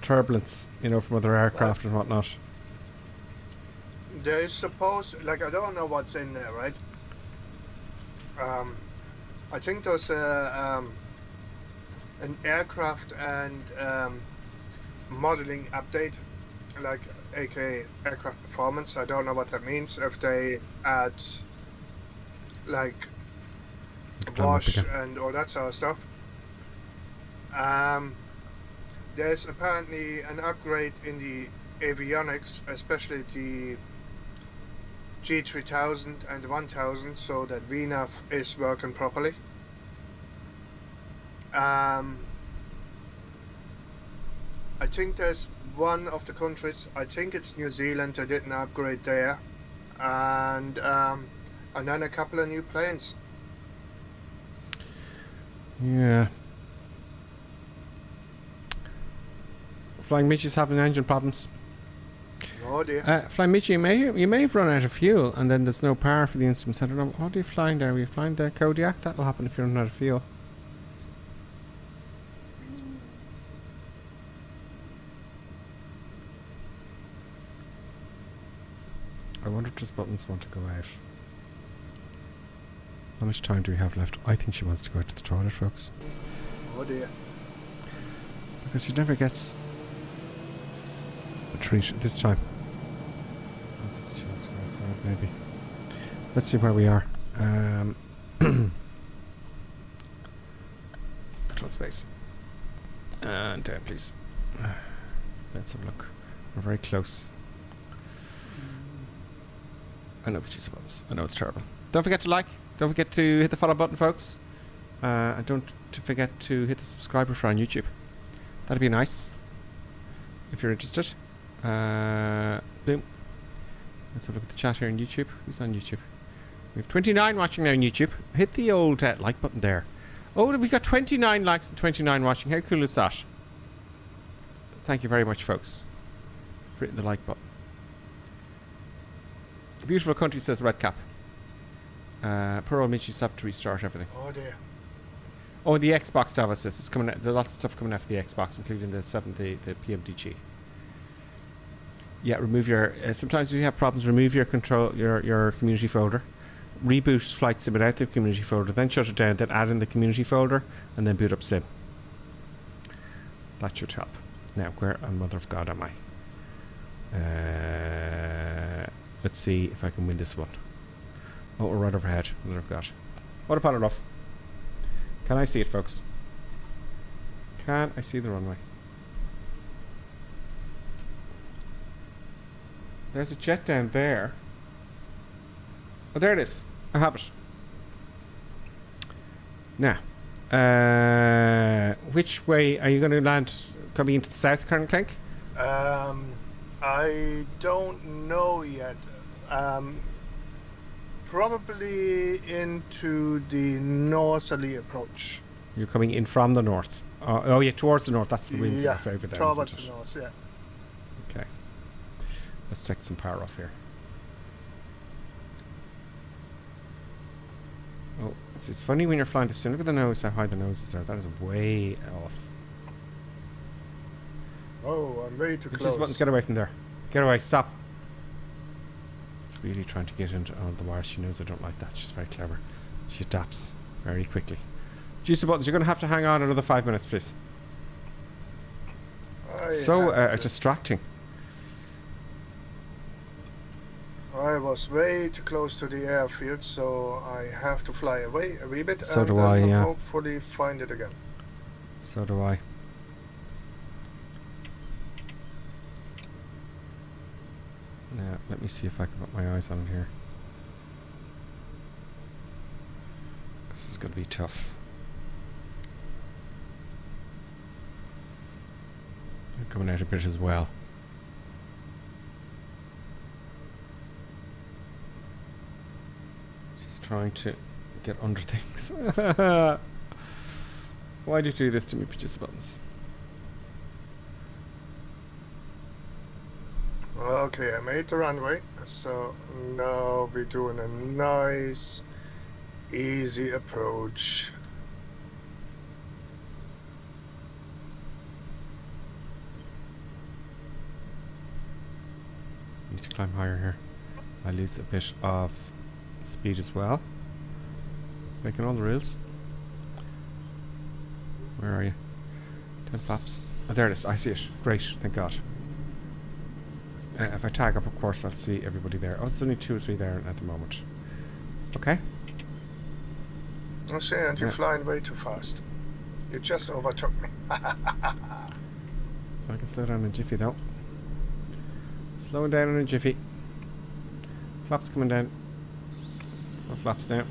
turbulence, you know, from other aircraft and whatnot. There is supposed, like, I don't know what's in there, right? I think there's an aircraft and modeling update, like aka aircraft performance. I don't know what that means. If they add like wash and all that sort of stuff. There's apparently an upgrade in the avionics, especially the G3000 and the 1000, so that VNAV is working properly. I think there's one of the countries, I think it's New Zealand, they did an upgrade there, and then a couple of new planes. Yeah. Flying Michi's having engine problems. Oh dear. Flying Michi, you may have run out of fuel, and then there's no power for the instrument center. What are you flying there? Are you flying the Kodiak? That'll happen if you run out of fuel. I wonder if those buttons want to go out. How much time do we have left? I think she wants to go to the toilet, folks. Oh dear. Because she never gets a treat this time. I think she wants to go outside, maybe. Let's see where we are. Control space. And down, please. Let's have a look. We're very close. I know what you suppose. I know it's terrible. Don't forget to like. Don't forget to hit the follow button, folks. And don't forget to hit the subscribe button on YouTube. That'd be nice. If you're interested. Boom. Let's have a look at the chat here on YouTube. Who's on YouTube? We have 29 watching now on YouTube. Hit the old like button there. Oh, we got 29 likes and 29 watching. How cool is that? Thank you very much, folks, for hitting the like button. Beautiful country, says Redcap. Poor old Mitchie's have to restart everything. Oh dear. Oh, the Xbox Davos says it's coming out. There's lots of stuff coming out for the Xbox, including the PMDG. Yeah, remove your. Sometimes if you have problems, remove your your community folder. Reboot Flight Sim without the community folder, then shut it down, then add in the community folder, and then boot up Sim. That should help. Now, where on Mother of God am I? Let's see if I can win this one. Oh, we're right overhead. Mother of God. Autopilot off. Can I see it, folks? Can I see the runway? There's a jet down there. Oh, there it is. I have it. Now, which way are you going to land? Coming into the south, Colonel Clink? I don't know yet. Probably into the northerly approach. You're coming in from the north. Oh yeah, towards the north. That's the winds that are favourite there. Towards the north, yeah. Okay. Let's take some power off here. Oh, it's funny when you're flying to sea. Look at the nose, how high the nose is there. That is way off. Oh, I'm way too close. Buttons, get away from there. Get away, stop. She's really trying to get into the wires. She knows I don't like that. She's very clever. She adapts very quickly. Juicy buttons, you're going to have to hang on another 5 minutes, please. Distracting. I was way too close to the airfield, so I have to fly away a wee bit. So and do I, yeah. Hopefully find it again. So do I. Now, let me see if I can put my eyes on here. This is going to be tough. I'm coming out a bit as well. She's trying to get under things. Why do you do this to me, participants? Okay, I made the runway, so now we're doing a nice, easy approach. Need to climb higher here. I lose a bit of speed as well. Making all the rules. Where are you? 10 flaps. Oh, there it is. I see it. Great. Thank God. If I tag up, of course, I'll see everybody there. Oh, it's only 2 or 3 there at the moment. Okay. I see, and you're flying way too fast. You just overtook me. I can slow down in a jiffy, though. Slowing down in a jiffy. Flaps coming down. Oh, flaps now.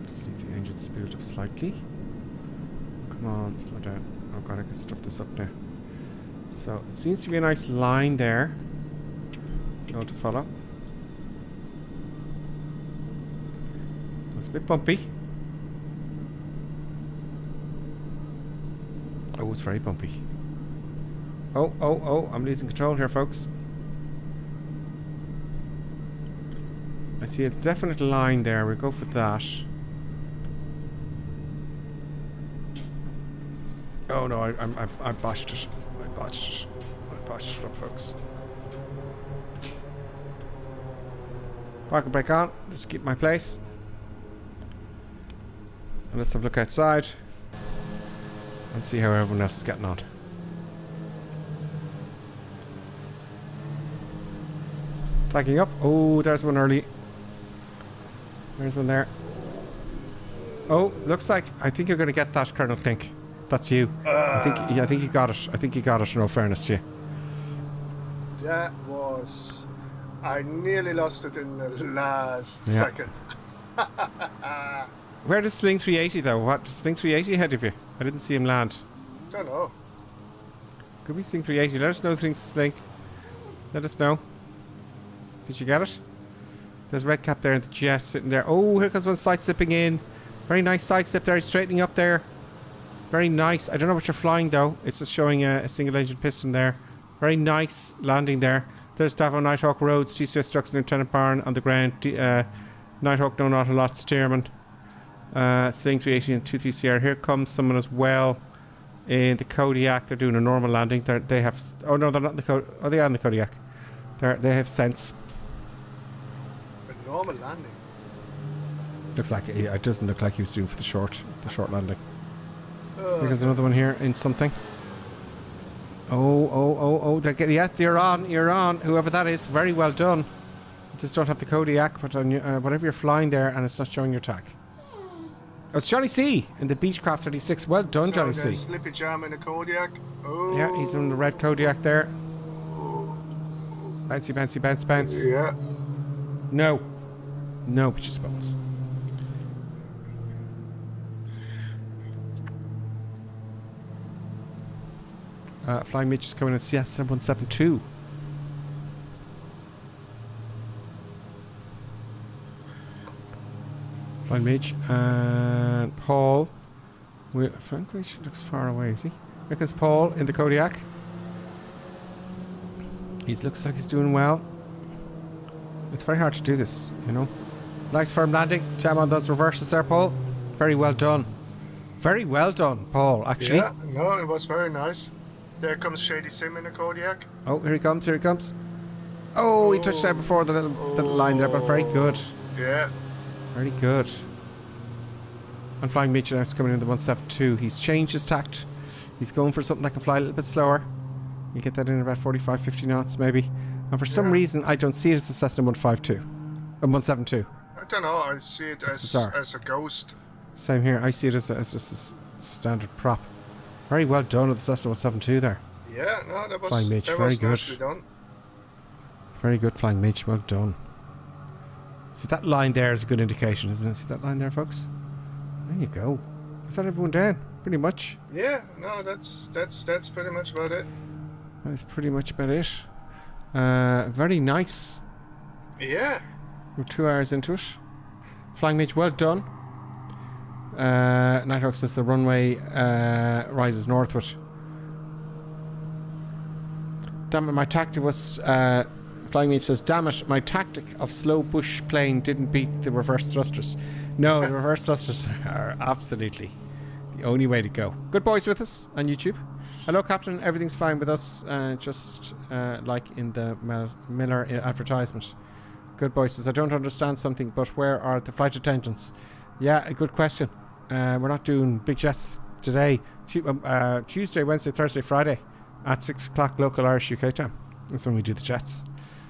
Just leave the engine speed up slightly. Come on, slow down. Oh god, I can stuff this up now. So, it seems to be a nice line there. Go to follow. It's a bit bumpy. Oh, it's very bumpy. Oh, I'm losing control here, folks. I see a definite line there. We'll go for that. Oh no, I botched it. I botched it up, folks. Park and brake on. Just keep my place. And let's have a look outside and see how everyone else is getting on. Tagging up. Oh, there's one early. There's one there. Oh, looks like I think you're going to get that, Colonel Flink. That's you. I think you got it. I think you got it. In all fairness to you. That was. I nearly lost it in the last second. Where does Sling 380 though? What does Sling 380 ahead of you? I didn't see him land. Don't know. Could be Sling 380. Let us know things, Sling. Let us know. Did you get it? There's Red Cap there and the jet sitting there. Oh, here comes one side slipping in. Very nice side step there. He's straightening up there. Very nice. I don't know what you're flying though. It's just showing a single engine piston there. Very nice landing there. There's Davo Nighthawk Roads, TCS Strucks, Lieutenant Barn on the ground. Nighthawk, no, not a lot. Steerman. Sling 380 and 23 Sierra. Here comes someone as well in the Kodiak. They're doing a normal landing. They have. Oh no, they're not in the Kodiak. Oh, they are in the Kodiak. They have sense. A normal landing. Looks like it doesn't look like he was doing for the short landing. There's another one here in something. Oh! You're on. Whoever that is, very well done. You just don't have the Kodiak, but on your, whatever you're flying there, and it's not showing your tag. Oh, it's Johnny C in the Beechcraft 36. Well done, So Johnny C. Slippy jam in the Kodiak. Oh. Yeah, he's in the red Kodiak there. Bounce. Yeah. No, pitches bones. Flying Mitch is coming in CS 7172. Flying Mage and Paul. Frank Mage looks far away, is he? Here comes Paul in the Kodiak. He looks like he's doing well. It's very hard to do this, you know. Nice firm landing. Jam on those reverses there, Paul. Very well done. Very well done, Paul, actually. Yeah, no, it was very nice. There comes Shady Sim in the Kodiak. Oh, here he comes, here he comes. Oh, he touched out before the little line there, but very good. Yeah. Very good. And Flying Mage now is coming in the 172. He's changed his tact. He's going for something that can fly a little bit slower. You get that in about 45, 50 knots maybe. And for some reason, I don't see it as a Cessna 152. 172. I don't know, I see it as a ghost. Same here. I see it as just a standard prop. Very well done with the Cessna 172 there. Yeah, no, that was, Flying Mage, that very was good. nicely done. Very good, Flying Mage. Well done. See, that line there is a good indication, isn't it? See that line there, folks? There you go. Is that everyone down? Pretty much. Yeah, no, that's pretty much about it. That's pretty much about it. Very nice. Yeah. We're 2 hours into it. Flying Mage, well done. Nighthawk says the runway rises northward. Damn it, my tactic was... Flying Mage says, damn it, my tactic of slow bush plane didn't beat the reverse thrusters. No, the reverse thrusters are absolutely the only way to go. Good boys with us on YouTube. Hello, Captain. Everything's fine with us, just like in the Miller advertisement. Good boys says, I don't understand something, but where are the flight attendants? Yeah, a good question. We're not doing big jets today. Tuesday, Wednesday, Thursday, Friday at 6 o'clock local Irish UK time. That's when we do the jets.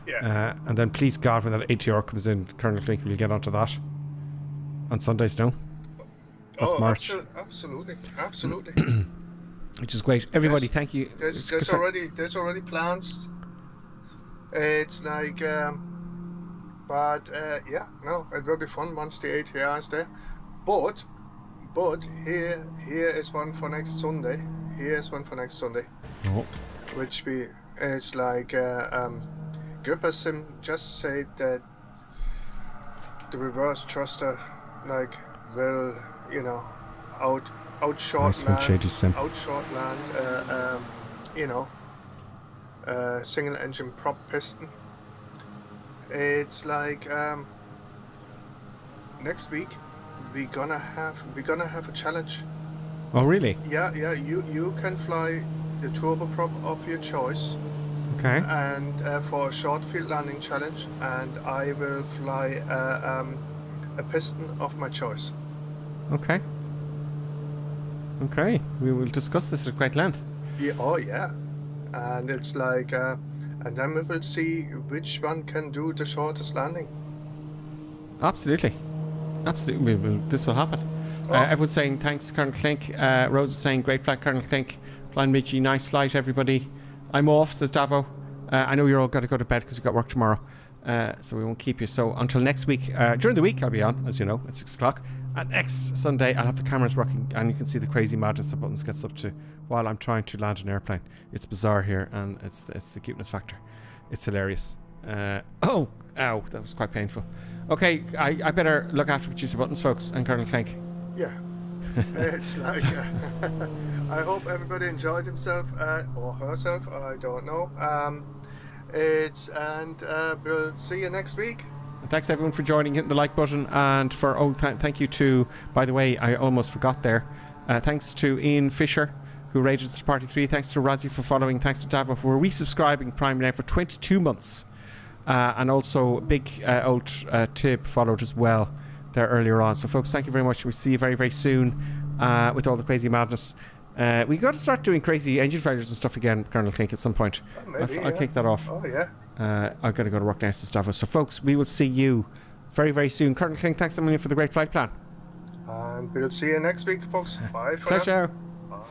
Yeah. And then, please God, when that ATR comes in, Colonel Flink, will you get onto that? On Sundays, no? That's March. Absolutely. Absolutely. Which is great. Everybody, thank you. There's already plans. It's like, but yeah, no, it will be fun once the ATR is there. But here is one for next Sunday. Oh. Which it's like Gripper Sim just said that the reverse thruster will outshort nice one, Shady Sim. single engine prop piston. It's like next week we're gonna have a challenge. Oh really? Yeah, you can fly the turboprop of your choice. Okay. And for a short field landing challenge, and I will fly a piston of my choice. Okay. Okay, we will discuss this at great length. Yeah, oh yeah, and it's like, and then we will see which one can do the shortest landing. Absolutely, absolutely. This will happen. Everyone's saying thanks, Colonel Clink. Rose is saying great flight, Colonel Clink. Flying Midgie, nice flight, everybody. I'm off, says Davo. I know you're all got to go to bed because you've got work tomorrow, so we won't keep you. So until next week, during the week I'll be on, as you know, at 6 o'clock. And next Sunday I'll have the cameras working, and you can see the crazy madness that Buttons gets up to while I'm trying to land an airplane. It's bizarre here, and it's the cuteness factor. It's hilarious. Ow, that was quite painful. Okay, I better look after Producer Buttons, folks, and Colonel Clank. Yeah. It's like I hope everybody enjoyed himself or herself. I don't know. We'll see you next week. Thanks everyone for joining, hitting the like button, and for thank you to, by the way, I almost forgot there. Thanks to Ian Fisher, who rated us Party 3. Thanks to Razzie for following. Thanks to Davo for resubscribing Prime now for 22 months. And also big old Tib followed as well there earlier on. So folks, thank you very much. We'll see you very, very soon with all the crazy madness. We got to start doing crazy engine failures and stuff again, Colonel Clink, at some point. I'll kick that off. Oh yeah. I've got to go to work next to stuff. So folks, we will see you very, very soon. Colonel Clink, thanks a million for the great flight plan. And we'll see you next week, folks. Bye for ciao, now. ciao. Bye.